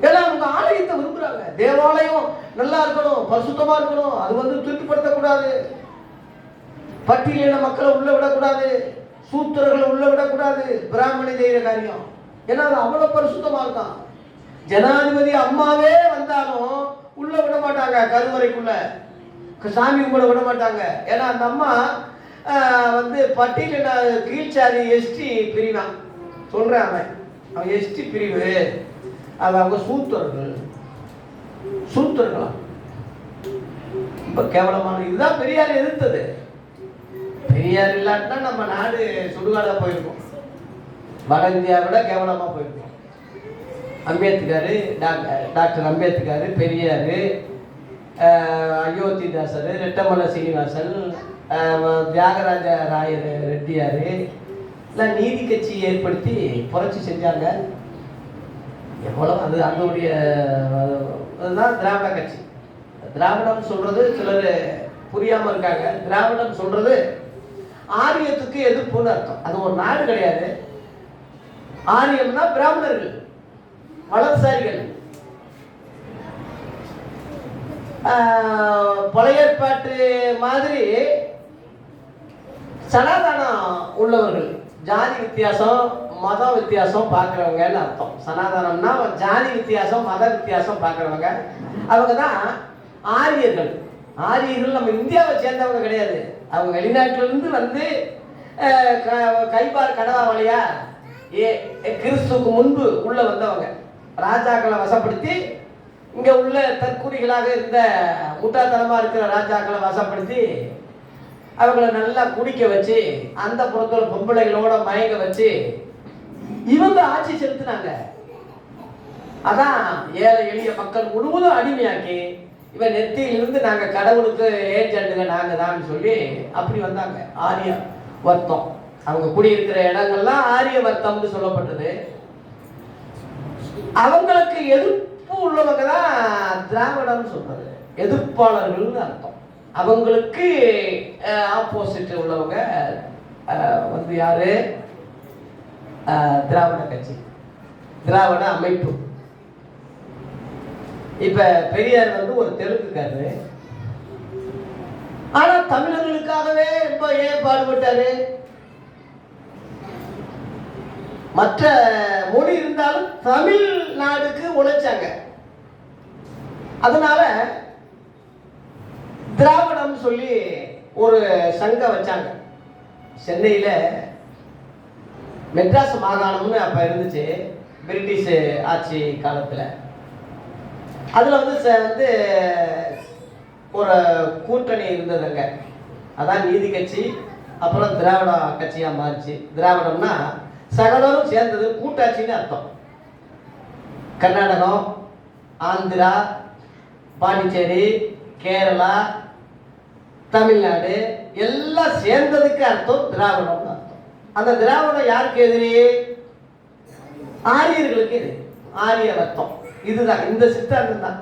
ஏன்னா அவங்க ஆலயத்தை விரும்புறாங்க. தேவாலயம் நல்லா இருக்கணும், பரிசுத்தமா இருக்கணும், அது தூய்மைப்படுத்தக்கூடாது, பட்டியலின மக்களை உள்ள விடக்கூடாது, சூத்திரர்களை உள்ள விடக்கூடாது, பிராமணி செய்கிற காரியம். ஏன்னா அது அவ்வளவு பரிசுத்தமா இருக்கான். ஜனாதிபதி அம்மாவே வந்தாலும் உள்ள விட மாட்டாங்க, கருவறைக்குள்ள சாமி கும்பிட விட மாட்டாங்க. ஏன்னா அந்த அம்மா பட்டியலின கீழ்ச்சாதி எஸ்டி பிரிவான் சொல்றேன். அவன் எஸ்டி பிரிவு, அவங்க சூத்திரர்களா ரொம்ப கேவலமான. இதுதான் பெரியார் எதிர்த்தது. பெரியார் இல்லாட்டினா நம்ம நாடு சுடுகாடா போயிருக்கும், வட இந்தியாவை விட கேவலமா போயிருக்கும். அம்பேத்கர், டாக்டர் அம்பேத்கர், பெரியார், அயோத்திதாசர், ரெட்டமலை சீனிவாசன், தியாகராஜ ராயர் ரெட்டியார் எல்லாம் நீதி கட்சி ஏற்படுத்தி புரட்சி செஞ்சாங்க. எவ்வளவு அது அதனுடைய அதுதான் திராவிட கட்சி. திராவிடம் சொல்றது சிலர் புரியாம இருக்காங்க. திராவிடம் சொல்றது ஆரியத்துக்கு எதிர்ப்புன்னு அர்த்தம். அது ஒரு நாடு கிடையாது. ஆரியம்னா பிராமணர்கள், வலதுசாரிகள். பழைய ஏற்பாட்டு மாதிரி சனாதனம் உள்ளவர்கள், ஜாதி வித்தியாசம் மத வித்தியாசம் பார்க்குறவங்கன்னு அர்த்தம். சனாதனம்னா ஜாதி வித்தியாசம் மத வித்தியாசம் பார்க்குறவங்க, அவங்க தான் ஆரியர்கள். ஆரியர்கள் நம்ம இந்தியாவை சேர்ந்தவங்க கிடையாது. அவங்க வெளிநாட்டிலிருந்து கைபார் கடவா வழியா கிறிஸ்துக்கு முன்பு உள்ள வந்தவங்க, ராஜாக்களை வசப்படுத்தி இங்க உள்ள தற்கூரிகளாக இருந்த முட்டாத்தனமா இருக்கிற ராஜாக்களை வசப்படுத்தி அவங்களை நல்லா குடிக்க வச்சு அந்த புறத்துல பொம்பளைகளோட மயங்க வச்சு இவங்க ஆட்சி செலுத்தினாங்க. அதான் ஏழை எளிய மக்கள் முழுவதும் அடிமையாக்கி இவன் நெத்தியிலிருந்து நாங்க கடவுளுக்கு ஏஜெண்டுங்க நாங்க தான் சொல்லி அப்படி வந்தாங்க. ஆரிய வர்த்தம், அவங்க குடியிருக்கிற இடங்கள்லாம் ஆரிய வர்த்தம்னு சொல்லப்பட்டது. அவங்களுக்கு எதிர்ப்பு உள்ளவங்க தான் திராவிடம் சொல்றது, எதிர்ப்பாளர்கள்னு அர்த்தம். அவங்களுக்கு ஆப்போசிட் உள்ளவங்க யாரு? திராவிட கட்சி, திராவிட அமைப்பு. இப்ப பெரியார் ஒரு தெலுங்குக்காரரு, ஆனா தமிழர்களுக்காகவே இப்ப ஏன் பாடுபட்டாரு? மற்ற மொழி இருந்தாலும் தமிழ்நாடுக்கு உழைச்சாங்க. அதனால திராவிடம் சொல்லி ஒரு சங்கம் வச்சாங்க. சென்னையில மெட்ராஸ் மாகாணம்னு அப்ப இருந்துச்சு, பிரிட்டிஷ் ஆட்சி காலத்துல. அதுல ஒரு கூட்டணி இருந்ததுங்க. அதான் நீதி கட்சி, அப்புறம் திராவிட கட்சியா மாறிச்சு. திராவிடம்னா சகலரும் சேர்ந்தது, கூட்டாட்சின்னு அர்த்தம். கர்நாடகம், ஆந்திரா, பாண்டிச்சேரி, கேரளா, தமிழ்நாடு எல்லாம் சேர்ந்ததுக்கு அர்த்தம் திராவிடம் அர்த்தம். அந்த திராவிடம் யாருக்கு எதிரி? ஆரியர்களுக்கு எதிரி, ஆரிய வர்த்தம். இதுதான் இந்த சித்தாந்தம் தான்.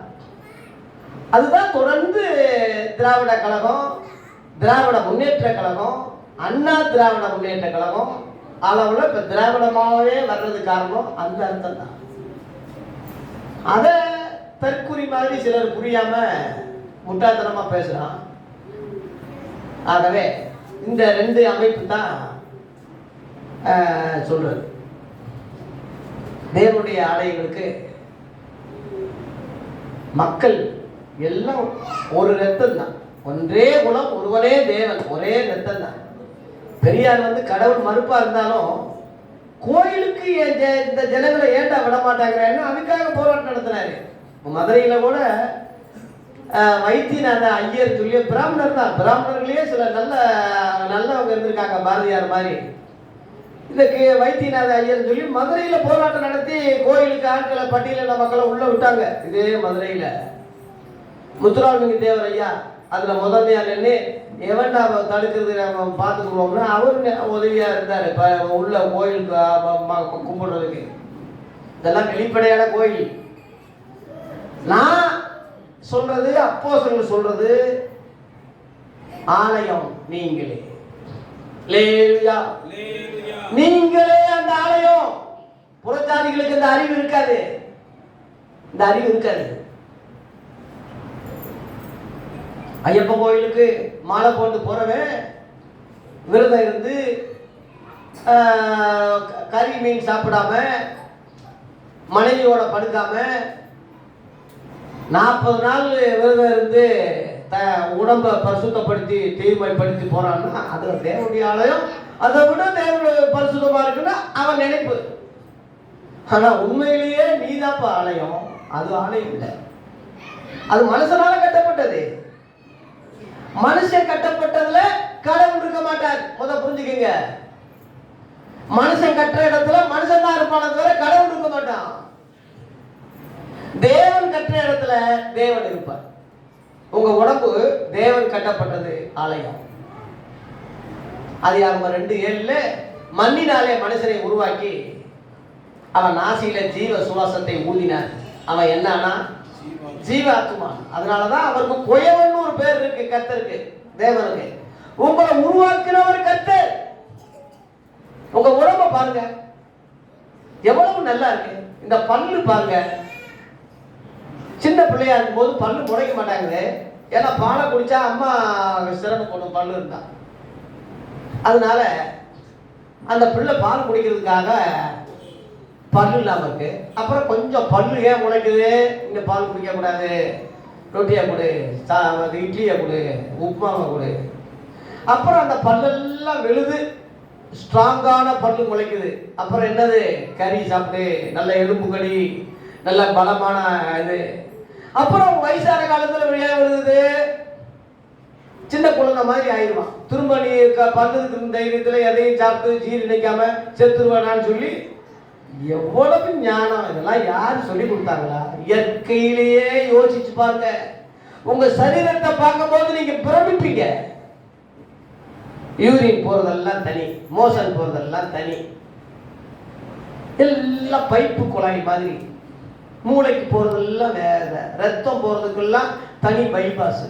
அதுதான் தொடர்ந்து திராவிட கழகம், திராவிட முன்னேற்ற கழகம், அண்ணா திராவிட முன்னேற்ற கழகம் அளவுல இப்ப திராவிடமாவே வர்றது காரணம் அந்த அர்த்தம் தான். அத தற்குறி மாதிரி சிலர் புரியாம முட்டாள்தனமா பேசுறான். ஆகவே இந்த ரெண்டு அமைப்பு தான் சொல்றது. தேவனுடைய ஆலயங்களுக்கு மக்கள் எல்லாம் ஒரு ரத்தம் தான், ஒன்றே குலம் ஒருவனே தேவன், ஒரே ரத்தம் தான். பெரியார் கடவுள் மறுப்பா இருந்தாலும் கோயிலுக்கு இந்த ஜனங்களை ஏண்டா விட மாட்டாங்கிறேன்னு அதுக்காக போராட்டம் நடத்தினாரு. மதுரையில கூட வைத்தியநாத ஐயர் சொல்லி பிராமணர் தான். பிராமணர்களே சில நல்லவங்க இருந்திருக்காங்க, பாரதியார் மாதிரி. இந்த வைத்தியநாத ஐயர் சொல்லி மதுரையில் போராட்டம் நடத்தி கோயிலுக்கு ஆட்களை பட்டியலின மக்களை உள்ள விட்டாங்க. இதே மதுரையில் முத்துராமலிங்க தேவர் ஐயா அதில் முதன்மையா நின்று எவன் நாம் தடுக்கிறது நம்ம பார்த்துக்குவோம்னா அவரு உதவியாக இருந்தார். இப்போ உள்ள கோயிலுக்கு கும்பிடுறதுக்கு இதெல்லாம் வெளிப்படையான கோயில். நான் சொல்றது அப்போஸ்தலர்கள் சொல்றது ஆலயம் நீங்களே. லேலுயா. நீங்களே அந்த ஆலயம். புறஜாதிகளுக்கு இந்த அறிவு இருக்காது, இந்த அறிவு இருக்காது. ஐயப்பன் கோயிலுக்கு மாலை போட்டு போறவன் விரதம் இருந்து கறி மீன் சாப்பிடாம மனைவியோட படுக்காம 40 நாள் விரதம் இருந்து உடம்பை பரிசுத்தப்படுத்தி தூய்மைப்படுத்தி போறான்னா அது தேவனுடைய ஆலயம். அதை விட தேவனுடைய பரிசுத்தமா இருக்குன்னா அவன் நினைப்பு. ஆனா உண்மையிலேயே நீதாப்பா ஆலயம். அது ஆலயம் இல்லை, அது மனுஷனால கட்டப்பட்டது. மனுஷன் கட்டப்பட்டதுல கடவுள் இருக்க மாட்டார். புரிஞ்சுக்கங்க, மனுஷன் கட்டுற இடத்துல மனுஷன் தான் இருப்பான தவிர கடவுள் இருக்க மாட்டான். தேவன் கட்டுற இடத்துல தேவன் இருப்பார். உங்க உடம்பு தேவன் கட்டப்பட்டது ஆலயம். ஆதியாகமம் 2:7 மண்ணினாலே மனுஷனை உருவாக்கி அவன் நாசியில ஜீவ சுவாசத்தை ஊதினான். அவன் என்னன்னா ஜீவாத்மா. அதனாலதான் அவருக்கு கொயவன் ஒரு பேர் இருக்கு கர்த்தருக்கு, தேவனுக்கு. உங்களை உருவாக்கினவர் கர்த்தர். உங்க உடம்ப பாருங்க எவ்வளவு நல்லா இருக்கு. இந்த பல்லு பாருங்க, சின்ன பிள்ளையா இருக்கும் போது பல்லு முளைக்க மாட்டாங்க. ஏன்னா பாலை குடிச்சா அம்மா சிரமப்படும் பல்லு இருந்தா. அதனால அந்த பிள்ளை பால் குடிக்கிறதுக்காக பல்லு இல்லாம இருக்கு. அப்புறம் கொஞ்சம் பல்லு ஏன் முளைக்குது, இங்க பால் குடிக்க கூடாது, ரொட்டியை கொடு, இட்லியை கொடு, உப்புமாவை கொடு. அப்புறம் அந்த பல்லெல்லாம் வெளுது, ஸ்ட்ராங்கான பல்லு முளைக்குது. அப்புறம் என்னது, கறி சாப்பிட்டு நல்ல எலும்பு கறி, நல்ல பலமான இது. அப்புறம் வயசான காலத்துல வெளியே விழுது, சின்ன குழந்தை மாதிரி ஆயிடுவான். திரும்ப நீ பல்லு தைரியத்துல எதையும் சாப்பிட்டு ஜீரணிக்காம செத்துருவானான்னு சொல்லி எவ்வளவு ஞானம். இதெல்லாம் யாரு சொல்லி கொடுத்தாங்களா? இயற்கையிலேயே யோசிச்சு பாருங்க. உங்க சரீரத்தை பார்க்கும் போது நீங்க பிரமிப்பீங்க. யூரின் போறதெல்லாம் தனி, மோஷன் போறதெல்லாம் தனி, எல்லாம் பைப்பு குழாய் மாதிரி. மூளைக்கு போறதெல்லாம் வேற, ரத்தம் போறதுக்கெல்லாம் தனி பைபாஸ்.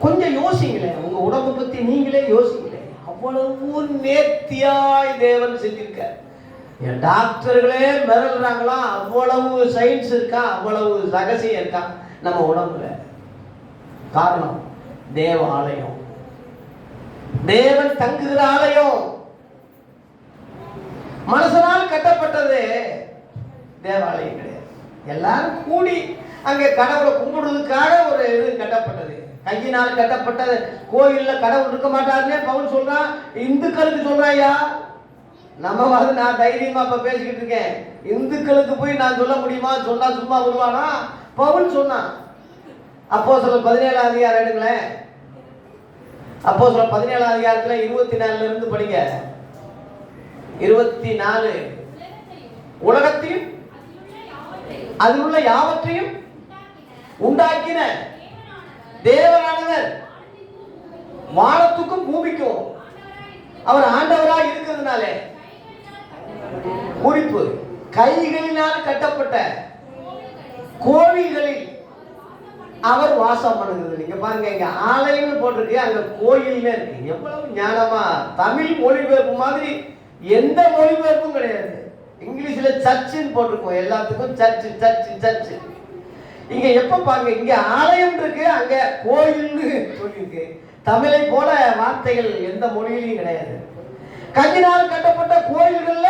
கொஞ்சம் யோசிங்களேன், உங்க உடம்பை பத்தி நீங்களே யோசிங்களேன். அவ்வளவு நேர்த்தியாய் தேவன் செஞ்சிருக்க. டாக்டர்களே மிரள்றாங்களா, அவ்வளவு சயின்ஸ் இருக்கா, அவ்வளவு ரகசியம் இருக்கா நம்ம உடம்புல. காரணம் தேவ ஆலயம், தேவன் தங்குகிற ஆலயம். மனுஷனால் கட்டப்பட்டது தேவாலயம் கிடையாது. எல்லாரும் கூடி அங்கே கடவுளை கும்பிடுறதுக்காக ஒரு இது கட்டப்பட்டது. கையினால் கட்டப்பட்டது. கோயில்ல கடவுள் இருக்க மாட்டாருன்னே பவுல் சொல்றான். இந்துக்களுக்கு சொல்றாயா, நம்ம வந்து நான் தைரியமா இப்ப பேசிக்கிட்டு இருக்கேன். இந்துக்களுக்கு போய் நான் சொல்ல முடியுமா? சொன்னா சும்மா விடுவானா? பவுல் சொன்னான். அப்போஸ்தலர் 17ஆம் அதிகாரம் எடுங்களேன். அப்போஸ்தலர் 17ஆம் அதிகாரத்துல 24 இருந்து படிங்க. 24 உலகத்தையும் அதில் உள்ள யாவற்றையும் உண்டாக்கின தேவனானவர் வானத்துக்கும் பூமிக்கும் அவர் ஆண்டவராக இருக்கிறதுனாலே, குறிப்பு கைகளினால் கட்டப்பட்ட கோவில்களில் அவர் வாசம் பண்ணுகிறது. நீங்க பாருங்க, இங்க ஆலயம்னு போட்டிருக்கு, அங்க கோயில்னு இருக்கு. எவ்வளவு ஞானமா! தமிழ் மொழிபெயர்ப்பு மாதிரி எந்த மொழிபெயர்ப்பும் கிடையாது. இங்கிலீஷ்ல சர்ச்சுன்னு போட்டிருக்கோம், எல்லாத்துக்கும் சர்ச்சு சர்ச்சு சர்ச்சு. இங்க எப்ப பாருங்க, இங்க ஆலயம் இருக்கு, அங்க கோயில்னு சொல்லியிருக்கு. தமிழை போல வார்த்தைகள் எந்த மொழியிலையும் கிடையாது. கையினால் கட்டப்பட்ட கோயில்கள்ல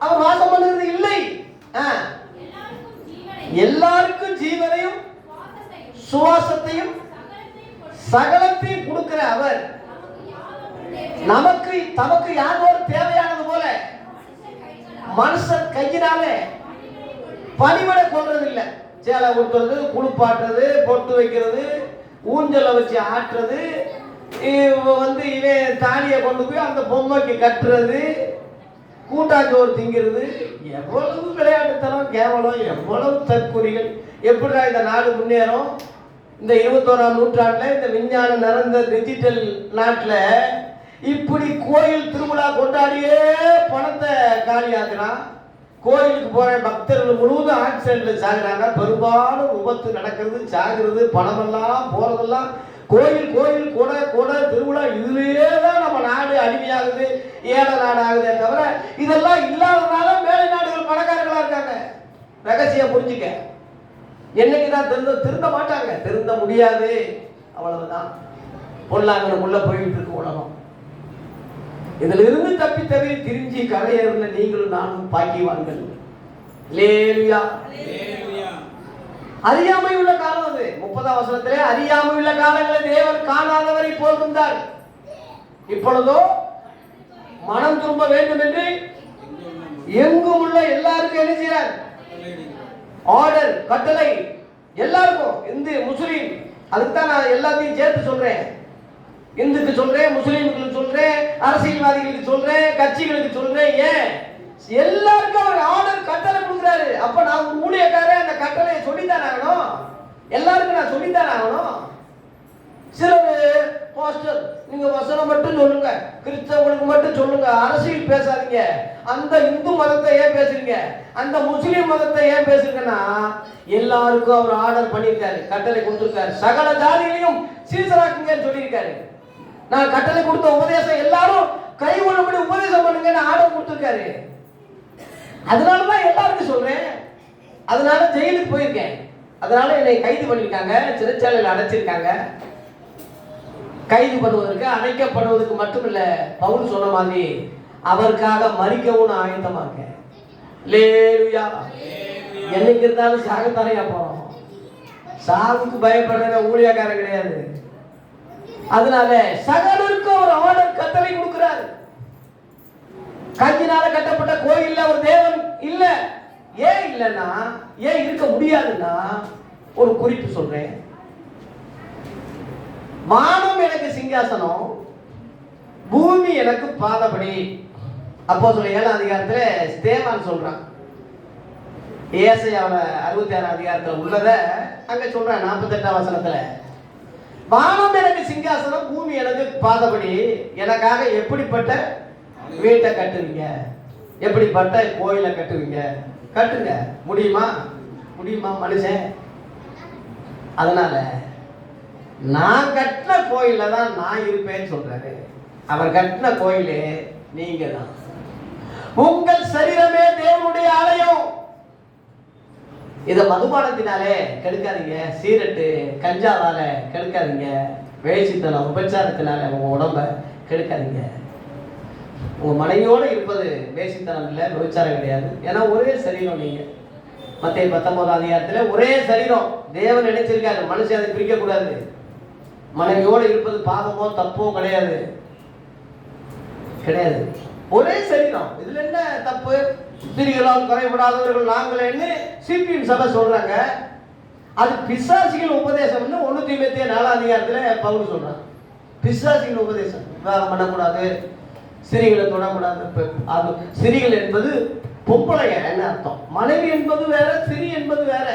அவர் வாசம் பண்ணுறது இல்லை. எல்லாருக்கும் ஜீவனையும் சுவாசத்தையும் சகலத்தையும் கொடுக்கிற அவர் நமக்கு தமக்கு யாரோ தேவையானது போல மனுஷன் கையினாலே பணிவிட கொள்றது இல்லை. சேலை கொடுத்துறது, குளிப்பாட்டுறது, பொட்டு வைக்கிறது, ஊஞ்சலை வச்சு ஆட்டுறது, இவன் தாலியை கொண்டு போய் அந்த பொம்மைக்கு கட்டுறது, கூட்டாஞ்சோறு திங்கிறது. எவ்வளவு விளையாட்டுத்தனம், கேவலம், எவ்வளவு தற்கொலைகள். எப்படிடா இந்த நாடு முன்னேறும்? இந்த 21ஆம் நூற்றாண்டில், இந்த விஞ்ஞானம் நிறைந்த டிஜிட்டல் நாட்டில் இப்படி கோயில் திருவிழா கொண்டாடியே பணத்தை காலியாக்குறான். கோயிலுக்கு போற பக்தர்கள் முழுவதும் ஆக்சிடென்ட்ல சாகுறாங்க. பெரும்பாலும் விபத்து நடக்கிறது, சாகுறது, பணமெல்லாம் போறதெல்லாம் கோயில் கோயில் கொடை திருவிழா. இதுலயே தான் நம்ம நாடு அடிமையாகுது, ஏழை நாடு ஆகுதே தவிர இதெல்லாம் இல்லாதனால மேலை நாடுகள் பணக்காரர்களா இருக்காங்க. ரகசியம் புரிஞ்சுக்க. என்னைக்குதான் திருந்த மாட்டாங்க, திருந்த முடியாது. அவ்வளவுதான். பொல்லாங்கனுக்குள்ள போயிட்டு இருக்கு உலகம். இதுல இருந்து தப்பி தவிர திரிஞ்சி கரையேறின நீங்களும் நானும் பாக்கியவான்கள். லேலுயா. அறியாமை உள்ள காலம் அது. 30ஆம் வசனத்திலே அறியாமை உள்ள காலங்களை தேவன் காணாதவரை போல் இருந்தார். இப்பொழுதோ மனம் திரும்ப வேண்டும் என்று எங்கும் உள்ள எல்லாருக்கும் என்ன செய்றார்? ஆர்டர், கட்டளை எல்லாருக்கும். இந்து முஸ்லீம், அதுக்குதான் நான் எல்லாத்தையும் சேர்த்து சொல்றேன். இந்துக்கு சொல்றேன், முஸ்லீம்களுக்கு சொல்றேன், அரசியல்வாதிகளுக்கு சொல்றேன், கட்சிகளுக்கு சொல்றேன். ஏன்? எல்லாருக்கும் அவர் ஆர்டர், கட்டளை கொடுக்குறாரு. அப்ப நான் ஒரு ஊழியக்காரன், அந்த கட்டளையை சொல்லித்தான் ஆகணும். எல்லாருக்கும் நான் சொல்லித்தான் ஆகணும். சிலர் பாஸ்டர் நீங்க வசனம் மட்டும் சொல்லுங்க, கிறிஸ்தவங்களுக்கு மட்டும் சொல்லுங்க, அரசியல் பேசாதீங்க, அந்த இந்து மதத்தை ஏன் பேசுறீங்க, அந்த முஸ்லீம் மதத்தை ஏன் பேசுறீங்கன்னா, எல்லாருக்கும் அவர் ஆர்டர் பண்ணியிருக்காரு, கட்டளை கொடுத்திருக்காரு. சகல ஜாதிகளையும் சீசராக்குங்கன்னு சொல்லியிருக்காரு. நான் கட்டளை கொடுத்த உபதேசம் எல்லாரும் கை ஒழுங்குபடி உபதேசம் பண்ணுங்கன்னு ஆர்டர் கொடுத்திருக்காரு. அதனாலதான் எல்லாருக்கும் சொல்றேன். அதனால ஜெயிலுக்கு போயிருக்கேன். அதனால என்னை கைது பண்ணிருக்காங்க, சிறைச்சாலையில் அடைச்சிருக்காங்க. கைது பண்ணுவதற்கு, அடைக்கப்படுவதற்கு மட்டுமில்ல, பவுல் சொன்ன மாதிரி அவருக்காக மறிக்கவும் நான் ஆயத்தமா இருக்கேன். லேலுயா. என்னைக்கு இருந்தாலும் சாகத்தாரையா போறோம். சாவுக்கு பயப்படுற ஊழியக்காரன் கிடையாது. அதனால சகலருக்கும் அவர் ஆர்டர், கட்டளை கொடுக்கிறார். கையினால கட்டப்பட்ட கோயில்ல ஒரு தேவன் இல்ல. ஏன் இல்லைன்னா, ஏன் இருக்க முடியாதுன்னா ஒரு குறிப்பு சொல்றேன். வானம் எனக்கு சிங்காசனம், பூமி எனக்கு பாதபடி. அப்போஸ்தலர் 7ஆம் அதிகாரத்துல ஸ்தேவான் சொல்றான். ஏசாயாவுல 66ஆம் அதிகாரத்துல உள்ளத அங்க சொல்றான். 48ஆம் வசனத்துல வானம் எனக்கு சிங்காசனம், பூமி எனக்கு பாதபடி. எனக்காக எப்படிப்பட்ட வீட்டை கட்டுவீங்க, எப்படிப்பட்ட கோயிலை கட்டுவீங்க? கட்டுங்க. முடியுமா? முடியுமா மனுஷன்? அதனால நான் கட்டின கோயில தான் நான் இருப்பேன்னு சொல்றாரு. அவர் கட்டின கோயிலே நீங்க தான். உங்கள் சரீரமே தேவனுடைய ஆலயம். இதை மதுபானத்தினாலே கெடுக்காதீங்க, சீரட்டு கஞ்சாவால கெடுக்காதீங்க, வேசித்தனம் உபச்சாரத்தினால உங்க உடம்ப கெடுக்காதீங்க. உங்க மனைவியோடு இருப்பது வேசித்தனம் இல்லை, விபச்சாரம் கிடையாது. ஏன்னா ஒரே சரீரம். நீங்க மத்தேயு 19ஆம் அதிகாரத்துல ஒரே சரீரம் தேவன் நினைச்சிருக்காரு. மனுஷன் அதை பிரிக்க கூடாது. மனைவியோடு இருப்பது பாவமோ தப்போ கிடையாது, கிடையாது. ஒரே சரீரம். இதுல என்ன தப்பு? ஸ்திரீகளால் குறைபடாதவர்கள் நாங்களேன்னு சிபிஎம் சபை சொல்றாங்க. அது பிசாசிகள் உபதேசம். 1 தீமோத்தேயு 4ஆம் அதிகாரத்துல பவுல் சொல்றான். பிசாசிகள் உபதேசம். விவாகம் பண்ணக்கூடாது, ஸ்திரீகளை தொடக்கூடாது. அது ஸ்திரீகள் என்பது பொம்பளைங்க என்ன அர்த்தம்? மனைவி என்பது வேற, ஸ்திரீ என்பது வேற.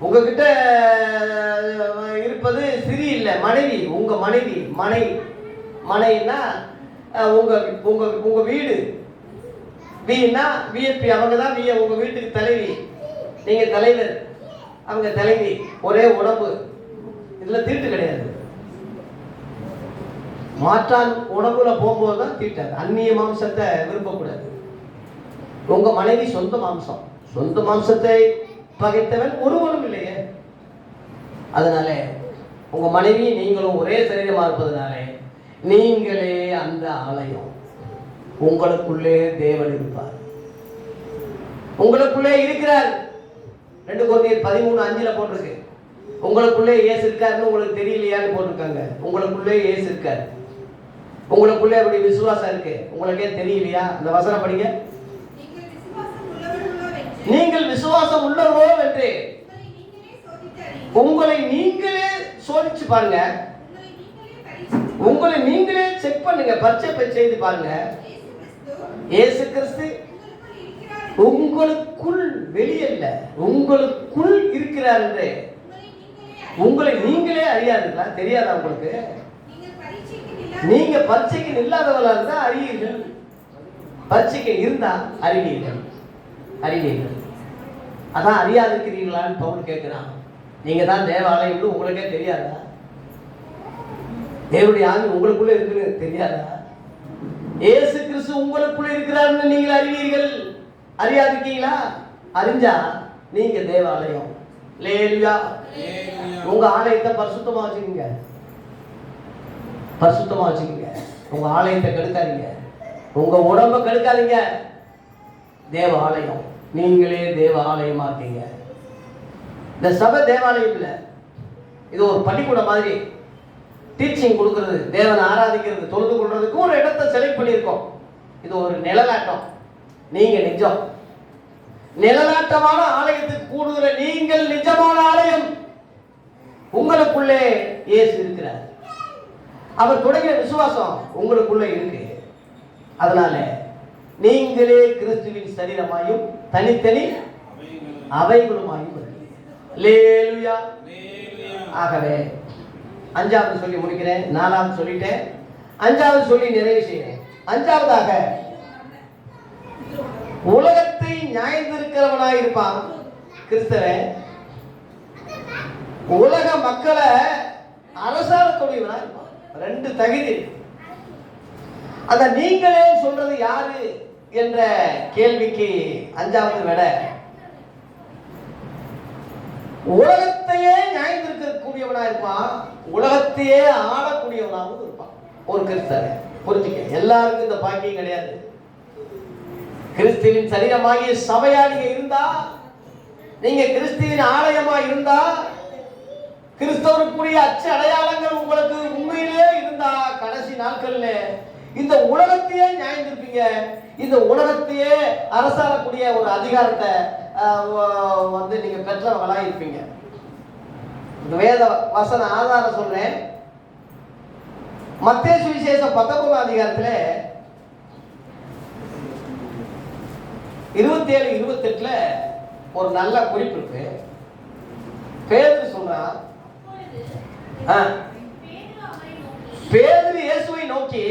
உங்ககிட்ட இருப்பது ஸ்திரீ இல்லை, மனைவி. உங்க மனைவி, மனைவினா உங்க உங்க உங்க வீடு. வீனா விஐபி, அவங்க தான் உங்க வீட்டுக்கு தலைவி. நீங்க தலைவர், அவங்க தலைவி. ஒரே உடம்பு. இதுல தீட்டு கிடையாது. மாற்றான் உடம்புல போகும்போது தான் தீட்டாது. அந்நிய மாம்சத்தை விரும்பக்கூடாது. உங்க மனைவி சொந்த மாம்சம். சொந்த மாம்சத்தை பகைத்தவன் ஒருவனும் இல்லையே. அதனால உங்க மனைவி நீங்களும் ஒரே சரீரமா இருப்பதனாலே நீங்களே அந்த ஆலயம். உங்களுக்குள்ளே தேவன் இருப்பார், உங்களுக்குள்ளே இருக்கிறார். 2 கொரிந்தியர் 13:5 போட்டிருக்கு. உங்களுக்குள்ளே இயேசு இருக்காருன்னு உங்களுக்கு தெரியலையான்னு போட்டிருக்காங்க. உங்களுக்குள்ளே இயேசு இருக்காரு. உங்களுக்குள்ளே அப்படி விசுவாசம் இருக்கு. உங்களுக்கே தெரியலையா? அந்த வசனம் படிங்க. நீங்கள் விசுவாசம் உள்ளவோ என்று உங்களை நீங்களே சோதிச்சு பாருங்க, உங்களை நீங்களே செக் பண்ணுங்க, பரிசோதனை செய்து பாருங்க. இயேசு கிறிஸ்து உங்களுக்குள், வெளியல்ல, உங்களுக்குள் இருக்கிறார் என்று உங்களை நீங்களே அறியாதுங்களா? தெரியாதா உங்களுக்கு? நீங்க பரீட்சைக்கு இல்லாதவளா இருந்தா அறிவீர்கள், பரீட்சைக்கு இருந்தா அறிவீர்கள். அறிவீர்கள். அதான் அறியாதிருக்கிறீங்களான்னு பவுல் கேட்கிறான். நீங்க தான் தேவாலயம் உங்களுக்கே தெரியாதா? தேவனுடைய ஆவி உங்களுக்குள்ள இருக்குன்னு தெரியாதா? இயேசு கிறிஸ்து உங்களுக்குள்ள இருக்கிறார்னு நீங்கள் அறிவீர்கள். அறியாதிருக்கீங்களா? அறிஞ்சா நீங்க தேவாலயம். லேலுயா. உங்க ஆலயத்தை பரிசுத்தமா வச்சுக்கீங்க, பரிசுத்தமா வச்சுக்கீங்க. உங்க ஆலயத்தை கெடுக்காதீங்க, உங்க உடம்ப கெடுக்காதீங்க. தேவ ஆலயம், நீங்களே தேவ ஆலயமா இருக்கீங்க. இந்த சபை தேவாலயம் இல்லை, இது ஒரு பள்ளிக்கூடம் மாதிரி. டீச்சிங் கொடுக்கறது, தேவனை ஆராதிக்கிறது, தொழுது கொள்றதுக்கு ஒரு இடத்தை செலக்ட் பண்ணியிருக்கோம். இது ஒரு நிழலாட்டம். நீங்க நிஜம். நிழலாட்டமான ஆலயத்துக்கு கூடுகிற நீங்கள் நிஜமான ஆலயம். உங்களுக்குள்ளே இயேசு இருக்கிறார். அவர் தொடங்கிய விசுவாசம் உங்களுக்குள்ள இருக்கு. அதனால நீங்களே கிறிஸ்துவின் சரீரமாயும் தனித்தனி அவைகளுமாயும் அல்லேலூயா. ஆகவே அஞ்சாவது சொல்லி முடிக்கிறேன், நாலாவது சொல்லிட்டேன், அஞ்சாவது சொல்லி நிறைவு செய்கிறேன். அஞ்சாவதாக, உலகத்தை நியாயந்திருக்கிறவனாயிருப்பான் கிறிஸ்தவன். உலக மக்களை அரசாங்கக்கூடியவனா இருப்பான். ரெண்டு தகுதி. அத நீங்களே சொல்றது யாரு என்ற கேள்விக்கு அஞ்சாவது விட, உலகத்தையே நியாயந்திருக்கக்கூடியவனா இருப்பான், உலகத்தையே ஆளக்கூடியவனாகவும் இருப்பான் ஒரு கிறிஸ்தவன். புரிஞ்சுக்க, எல்லாருக்கும் இந்த பாக்கியம் கிடையாது. கிறிஸ்துவின் சரீரமாகிய சபையா நீங்க இருந்தா, நீங்க கிறிஸ்துவின் ஆலயமா இருந்தா, கிறிஸ்தவருக்குரிய அச்சு அடையாளங்கள் உங்களுக்கு உண்மையிலே இருந்தா, கடைசி நாட்கள்ல இந்த உலகத்தையே நியாயந்திருப்பீங்க. இந்த உலகத்தையே அரசாளக்கூடிய ஒரு அதிகாரத்தை நீங்க பெற்றவங்களா இருப்பீங்க. வேத வசன ஆதாரம் சொல்றேன். மத்தேயு சுவிசேஷம் 19ஆம் அதிகாரத்துல 27-28 ஒரு நல்ல குறிப்பு இருக்கு. பேதுரு சொல்றான், பேதுரு இயேசுவை நோக்கி,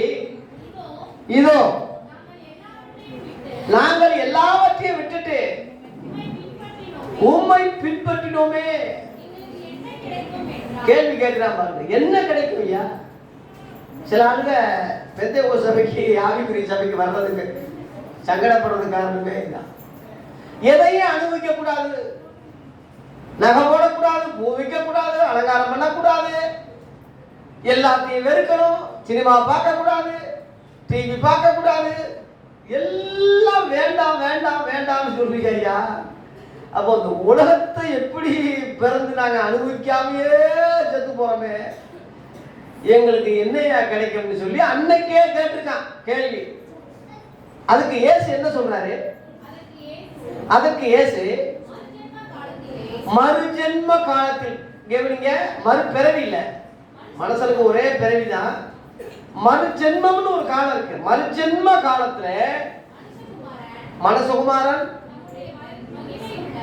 இதோ நாங்கள் எல்லாவற்றையும் விட்டுட்டு உம்மை பின்பற்றினோமே. கேள்வி கேட்கிறான் பாருங்க, என்ன கிடைக்கும் ஐயா? சில ஆளுங்க பெந்தேகோஸ்து சபைக்கு, ஆவிக்குரிய சபைக்கு வர்றதுக்கு சங்கடப்படுறது காரணமே இதுதான். எதையும் அனுபவிக்க கூடாது, நகை போடக்கூடாது, பூ வைக்க கூடாது, அலங்காரம் பண்ணக்கூடாது, எல்லாத்தையும் வெறுக்கணும், சினிமா பார்க்க கூடாது, டிவி பார்க்க கூடாது, எல்லாம் வேண்டாம் வேண்டாம் வேண்டாம்னு சொல்றீங்க ஐயா. அப்போ இந்த உலகத்தை எப்படி பிறந்து நாங்க அனுபவிக்காமையே செத்து போறோமே, எங்களுக்கு என்னையா கிடைக்கும்னு சொல்லி அன்னைக்கே கேட்டிருக்கான் கேள்வி. அதுக்கு இயேசு என்ன சொல்றாரு? அதுக்கு இயேசு மறுஜென்ம காலத்தில், கவனிங்க, மறுபிறவி இல்ல, மனுஷனுக்கு ஒரே பிறவிதான், மறுஜென்மம்னு ஒரு காலம் இருக்கு. மறுஜென்ம காலத்துல மனுஷகுமாரன்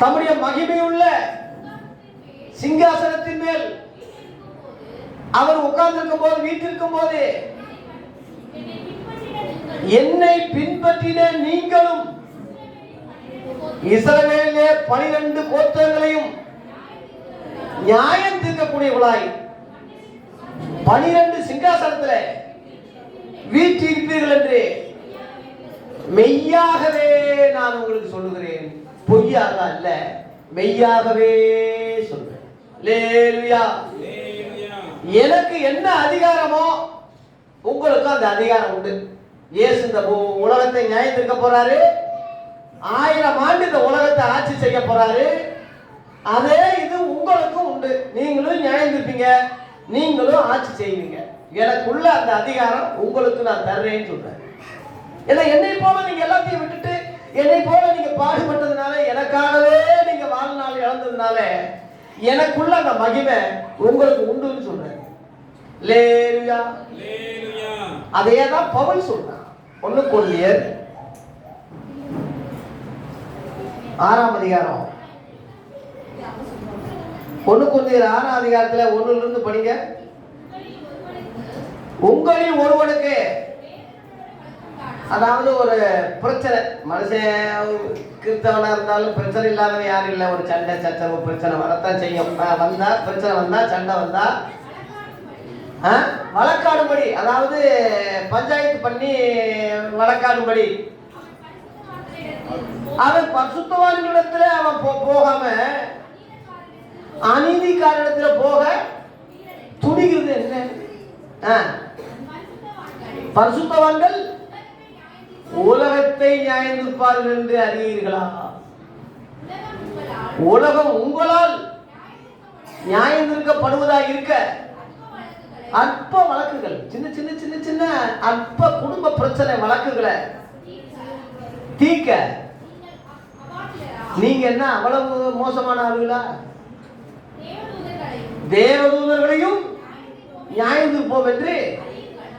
தம்முடைய மகிமையுள்ள சிங்காசனத்தின் மேல் அவர் உட்கார்ந்திருக்கும் போது, வீட்டிற்கும் போது, என்னை பின்பற்றின நீங்களும் இஸ்ரவேலிலே 12 கோத்திரங்களையும் நியாயம் தீர்க்கக்கூடியவளாய் 12 சிங்காசனத்தில் வீற்றிருப்பீர்கள் என்று மெய்யாகவே நான் உங்களுக்கு சொல்லுகிறேன். பொய்யாக அல்ல, மெய்யாகவே சொல்றேன். அல்லேலூயா. எனக்கு என்ன அதிகாரமோ உங்களுக்கு அந்த அதிகாரம் உண்டு. இயேசு இந்த உலகத்தை நியாயத்திருக்க போறாரு. 1000 ஆண்டு இந்த உலகத்தை ஆட்சி செய்ய போறாரு. அதே இது உங்களுக்கும் உண்டு. நீங்களும் நியாயந்திருப்பீங்க, நீங்களும் ஆட்சி செய்வீங்க. எனக்குள்ள அந்த அதிகாரம் உங்களுக்கு நான் தர்றேன்னு சொல்றேன். ஏன்னா என்னை போல நீங்க எல்லாத்தையும் விட்டுட்டு, என்னை போல நீங்க பாடுபட்டதுனால, எனக்காகவே நீங்க வாழ்நாள் இழந்ததுனால, எனக்குள்ள அந்த மகிமை உங்களுக்கு உண்டுன்னு சொல்றேன். லேலுயா. அதே தான் பவுல் சொல்றான். 1 கொரிந்தியர் 6ஆம் அதிகாரம், 1 கொரிந்தியர் 6ஆம் அதிகாரத்துல 1ல இருந்து படிங்க. உங்களில் ஒருவனுக்கு, அதாவது ஒரு பிரச்சனை, மனுஷன் கிறிஸ்தவனா இருந்தாலும் பிரச்சனை இல்லாதவன் யாரும் இல்லை. ஒரு சண்டை சச்சரவு பிரச்சனை வரத்தான் செய்யும். வந்தா பிரச்சனை வந்தா சண்டை வந்தா வழக்காடும்படி, அதாவது பஞ்சாயத்து பண்ணி வழக்காடும்படி அவன் பரிசுத்தவான்களிடத்துல அவன் போகாம அநீதிக்காரிடத்துல போக துணிகிறது என்ன? பரிசுத்தவான்கள் உலகத்தை நியாயந்திருப்பார்கள் என்று அறியீர்களா? உலகம் உங்களால் நியாயந்திருக்கப்படுவதாக இருக்க அற்ப வழக்குகள், சின்ன சின்ன சின்ன சின்ன அற்ப குடும்ப பிரச்சனை வழக்குகளை தீர்க்க நீங்க என்ன அவ்வளவு மோசமான ஆளுங்களா? தேவதூதர்களையும் நியாயந்திருப்போம் என்று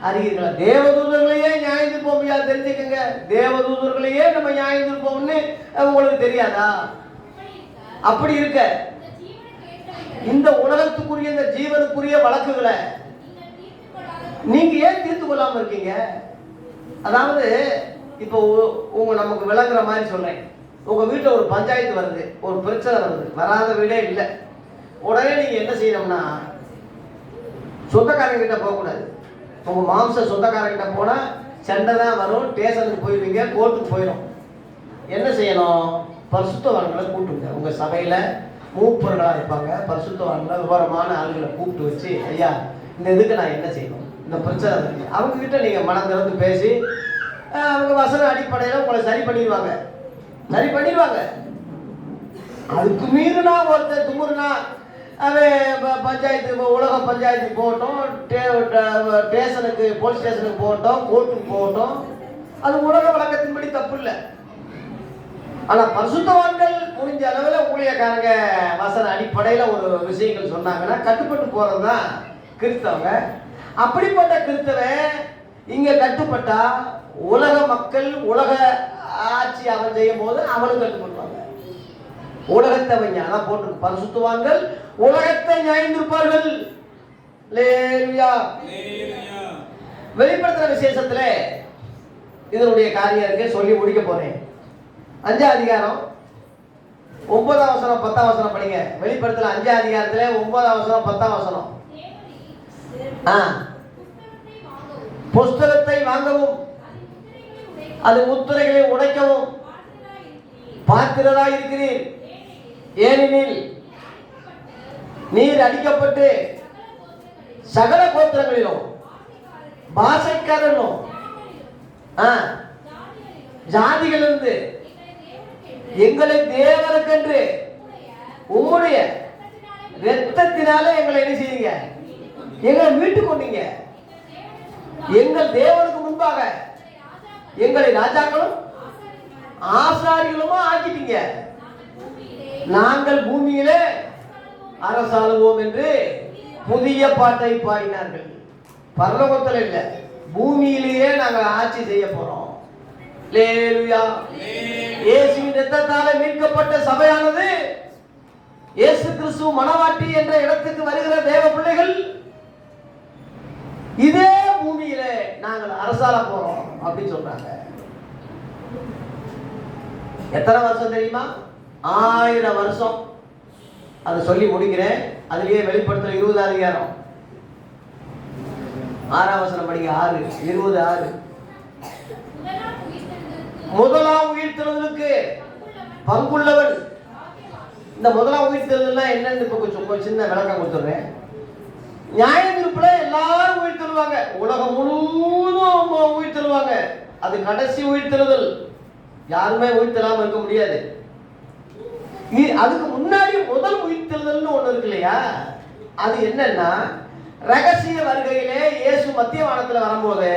அறிகிறீர்களா? தேவதூதர்களையே நியாயந்திருப்போம் முடியாது, தெரிஞ்சுக்கங்க. தேவதூதர்களையே நம்ம நியாயந்திருப்போம்னு உங்களுக்கு தெரியாதா? அப்படி இருக்க இந்த உலகத்துக்குரிய இந்த ஜீவனுக்குரிய வழக்குகளை நீங்க ஏன் தீர்த்து கொள்ளாம இருக்கீங்க? அதாவது இப்போ உங்க நமக்கு விளங்குற மாதிரி சொல்றேன். உங்க வீட்டுல ஒரு பஞ்சாயத்து வருது, ஒரு பிரச்சனை வருது, வராத வீடே இல்லை. உடனே நீங்க என்ன செய்யணும்னா, சொந்தக்காரங்கிட்ட போகக்கூடாது. உங்க மாம்ச சொந்தக்காரங்கிட்ட போனா சண்டை தான் வரும், ஸ்டேஷனுக்கு போயிடுவீங்க, கோர்ட்டுக்கு போயிடும். என்ன செய்யணும்? பரிசுத்தவான்களை கூப்பிட்டுங்க. உங்க சபையில மூப்பர்களாக இருப்பாங்க, பரிசுத்தவான்களை விவரமான ஆளுகளை கூப்பிட்டு வச்சு, ஐயா இந்த இதுக்கு நான் என்ன செய்யணும், இந்த பிரச்சனை அவங்க கிட்ட நீங்க மனம் திறந்து பேசி அவங்க வசன அடிப்படையில் உங்களை சரி பண்ணிடுவாங்க. அதுக்கு மீறினா ஒருத்தர் துமுறுனா அவன் பஞ்சாயத்து, உலக பஞ்சாயத்துக்கு போகட்டும், ஸ்டேஷனுக்கு, போலீஸ் ஸ்டேஷனுக்கு போகட்டும், கோர்ட்டுக்கு போகட்டும், அது உலக வழக்கத்தின்படி தப்பு இல்லை. ஆனா பரிசுத்தவான்கள் முடிஞ்ச அளவில் ஊழியக்காரங்க வசன அடிப்படையில் ஒரு விஷயங்கள் சொன்னாங்கன்னா கட்டுப்பட்டு போறதுதான் கிறிஸ்தவங்க. அப்படிப்பட்ட கிறிஸ்தவன் இங்க கட்டுப்பட்டா உலக மக்கள் உலக ஆட்சி அவன் செய்யும் போது அவனும் கட்டுப்படுவாங்க. உலகத்தை ஞானம் போட்டு பரிசுத்தவான்கள் உலகத்தை நியாயந்திருப்பார்கள். வெளிப்படுத்துற விசேஷத்துல இதனுடைய காரியம் இருக்கு, சொல்லி முடிக்க போறேன். 5ஆம் அதிகாரம் 9ஆம் வசனம் 10ஆம் வசனம் படிங்க. வெளிப்படுத்தல 5ஆம் அதிகாரத்துல 9ஆம் வசனம் 10ஆம் வசனம். புஸ்தகத்தை வாங்கவும் அது முத்திரைகளை உடைக்கவும் பாத்திரரா இருக்கிறீர். ஏனெனில் நீர் அடிக்கப்பட்டு சகல கோத்திரங்களிலும் பாஷைக்காரர்களும் ஜாதிகளிலிருந்து எங்களை தேவனுக்கென்று உம்முடைய இரத்தத்தினால எங்களை என்ன செய்யுங்க, எங்களை மீட்டு கொண்டீங்க. எங்கள் தேவனுக்கு முன்பாக எங்களை ராஜாக்களும் ஆசாரிகளுமா ஆக்கிட்டீங்க. நாங்கள் பூமியிலே அரசாளுவோம் என்று புதிய பாட்டை பாடினார்கள். பரலோகத்தில் இல்ல, பூமியிலேயே நாங்கள் ஆட்சி செய்ய போறோம். இயேசுவின் இரத்தத்தால மீட்கப்பட்ட சபையானது இயேசு கிறிஸ்து மணவாட்டி என்ற இடத்துக்கு வருகிற தேவ பிள்ளைகள் இதே பூமியில நாங்கள் அரசாள போறோம் அப்படின்னு சொல்றாங்க. எத்தனை வருஷம் தெரியுமா? 1000 வருஷம். அதை சொல்லி முடிக்கிறேன். அதுலயே வெளிப்படுத்துற 20ஆம் அதிகாரம் 6ஆம் வசனம் படிங்க. 6:20. முதலாம் உயிர்த்தெழுதலுக்கு பங்குள்ளவன். இந்த முதலாம் உயிர்த்தெழுதல் என்னன்னு இப்ப கொஞ்சம் சின்ன விளக்கம் கொடுத்துடுறேன். நியாயத்தீர்ப்புல எல்லாரும் உயிர்த்தெழுவாங்க, உலகம் முழுவதும் உயிர்த்தெழுவாங்க. அது கடைசி உயிர்த்தெழுதல். யாருமே உயிர்த்தெழாம இருக்க முடியாது. அதுக்கு முன்னாடி முதல் உயிர்த்தெழுதல்னு ஒண்ணு இருக்கு இல்லையா? அது என்னன்னா, ரகசிய வருகையிலே இயேசு மத்திய வானத்துல வரும்போது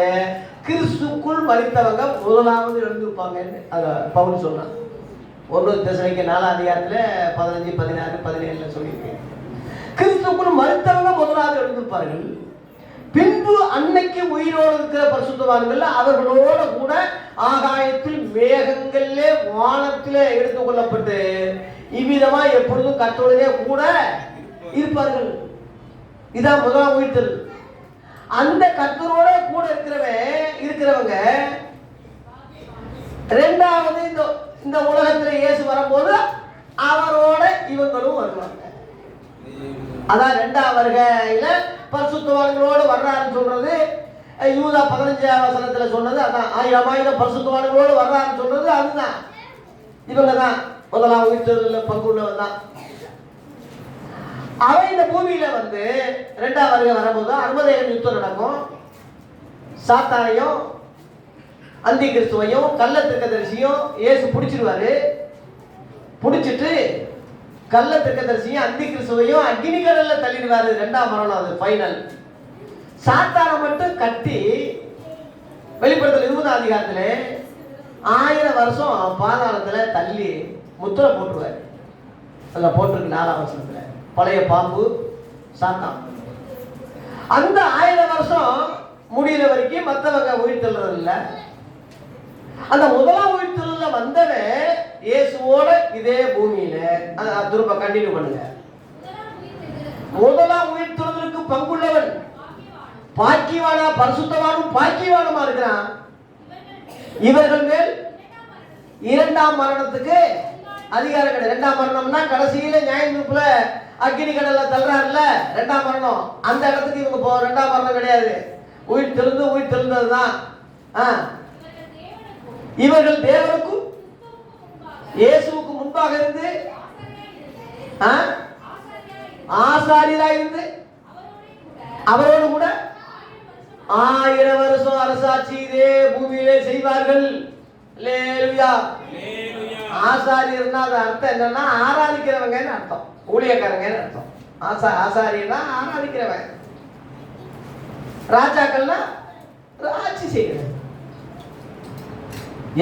கிறிஸ்துக்குள் மரித்தவங்க முதலாவது எழுந்திருப்பாங்கன்னு பவுல் சொல்றான். 1 தெசலோனிக்கே 4 அதிகாரத்துல 15, 16, 17 சொல்லியிருக்கு. கிறிஸ்துவுக்குள் மரித்தவங்க முதலாவது எழுந்திருப்பார்கள், பின்பு அன்னைக்கு உயிரோடு இருக்கிற பரிசுத்தவான்கள் அவர்களோட கூட ஆகாயத்தில் மேகங்களிலே வானத்திலே எடுத்துக் கொள்ளப்பட்டு இவ்விதமா எப்பொழுதும் கர்த்தருடனே கூட இருப்பார்கள். இதான் முதலாம் உயிர்த்தல். அந்த கர்த்தரோட கூட இருக்கிறவங்க இரண்டாவது இந்த உலகத்துல இயேசு வரும்போது அவரோட இவங்களும் வருவாங்க. அதான் 2ஆம் வருகையில பரிசுத்தவான்களோடு வர்றாருன்னு சொல்றது. யூதா 15ஆம் வசனத்துல சொன்னது அதான். 1000 பரிசுத்தவான்களோடு வர்றாருன்னு சொல்றது அதுதான். இவங்க தான் முதலாம் உயிர்த்தெழுதல்ல பங்குள்ளவன் தான். அவன் இந்த பூமியில வந்து 2ஆம் வருகை வரும்போது அர்மதேயன் யுத்தம் நடக்கும். சாத்தானையும் அந்தி கிறிஸ்துவையும் கள்ள தீர்க்கதரிசியும் இயேசு பிடிச்சிருவாரு. பிடிச்சிட்டு கள்ள தீர்க்கதரிசியும் அந்தி கிறிஸ்துவையும் அக்னி கடல்ல தள்ளிடுவாரு. 2ஆம் மரணம், அது ஃபைனல். சாத்தானை மட்டும் கட்டி வெளிப்படுத்தல் 20ஆம் அதிகாரத்துல 1000 வருஷம் பாதாளத்துல தள்ளி முத்திரை போட்டுருவாரு. அதில் போட்டிருக்கு 4ஆம் வசனத்துல, பழைய பாம்பு சாத்தான். அந்த 1000 வருஷம் முடிகிற வரைக்கும் மற்றவங்க உயிர் தள்ளுறது இல்லை. அந்த முதலாம் உயிர்த்தெழுதல்ல வந்தவன் இயேசுவோட இதே பூமியில திரும்ப கண்டினியூ பண்ணுங்க. முதலாம் உயிர்த்தெழுதலுக்கு பங்குள்ளவன் பாக்கியவானா, பரிசுத்தவானும் பாக்கியவானுமா இருக்கிறான். இவர்கள் மேல் 2ஆம் மரணத்துக்கு அதிகாரம் கிடையாது. 2ஆம் மரணம்னா கடைசியில நியாயத்தீர்ப்புல அக்னி கடல்ல தள்ளுறாருல 2ஆம் மரணம். அந்த இடத்துக்கு இவங்க 2ஆம் மரணம் கிடையாது. உயிர் தெழுந்ததுதான். இவர்கள் தேவனுக்கும் இயேசுவுக்கு முன்பாக இருந்து ஆசாரியராக இருந்து அவரோடு கூட 1000 வருஷம் அரசாட்சி இதே பூமியிலே செய்வார்கள். அல்லேலூயா. ஆசாரியர்னா அது அர்த்தம் என்னன்னா ஆராதிக்கிறவங்கன்னு அர்த்தம், ஊழியக்காரங்கன்னு அர்த்தம். ஆசாரியனா ஆராதிக்கிறவன், ராஜாக்கள்னா ஆட்சி செய்கிறவன்.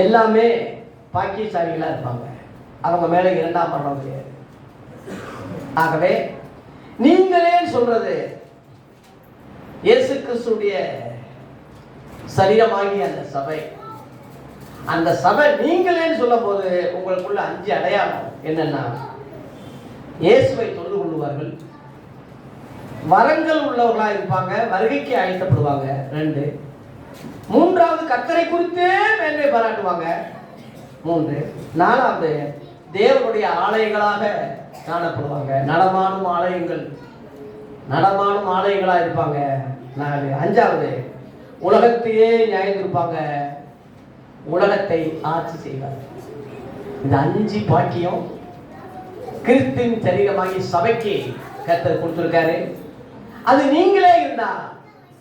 எல்லாமே பாக்கியசாலிகளா இருப்பாங்க. அவங்க மேல 2ஆம் மரணம் கிடையாது. ஆகவே நீங்களே சொல்றது இயேசு கிறிஸ்துடைய சரீரமாகிய அந்த சபை நீங்களே சொல்லும் போது உங்களுக்குள்ள 5 அடையாளம் என்னன்னா, இயேசுவை தொழுது கொள்வார்கள், வரங்கள் உள்ளவர்களா இருப்பாங்க, வருகைக்கு அழைக்கப்படுவாங்க. 2, 3வது கர்த்தரை குறித்தே மேன்மை பாராட்டுவாங்க. 3, 4வது தேவனுடைய ஆலயங்களாக காணப்படுவாங்க. நடமாடும் ஆலயங்களா இருப்பாங்க. 4, 5வது உலகத்தையே நியாயந்திருப்பாங்க, உலகத்தை ஆட்சி செய்வாங்க. இந்த 5 பாக்கியம் கிறிஸ்துவின் சரீரமாகி சபைக்கு கர்த்தர் கொடுத்திருக்காரு. அது நீங்களே இருந்தா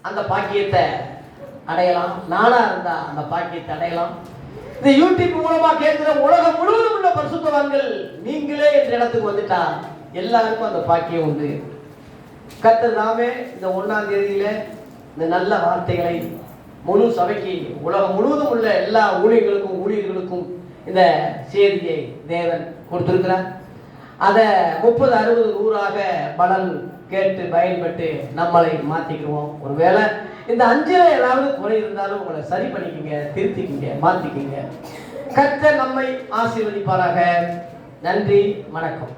அந்த பாக்கியத்தை அடையலாம். நானா இருந்தா அந்த பாக்கியத்தை அடையலாம். இந்த யூடியூப் மூலமா கேட்கிற உலகம் முழுவதும் உள்ள பரிசுத்தவான்கள் நீங்களே இந்த இடத்துக்கு வந்துட்டா எல்லாருக்கும் அந்த பாக்கியம் உண்டு. கர்த்தர் நாமே இந்த 1ஆம் தேதியில இந்த நல்ல வார்த்தைகளை முழு சபைக்கு, உலகம் முழுவதும் உள்ள எல்லா ஊழியர்களுக்கும் இந்த செய்தியை தேவன் கொடுத்திருக்கிறார். அதை 30, 60, 100ஆக பலன் கேட்டு பயன்பட்டு நம்மளை மாத்திக்குவோம். ஒருவேளை இந்த 5ல ஏதாவது குறை இருந்தாலும் உங்களை சரி பண்ணிக்கங்க, திருத்திக்கங்க, மாத்திக்கங்க. கர்த்தர் நம்மை ஆசீர்வதிப்பாராக. நன்றி, வணக்கம்.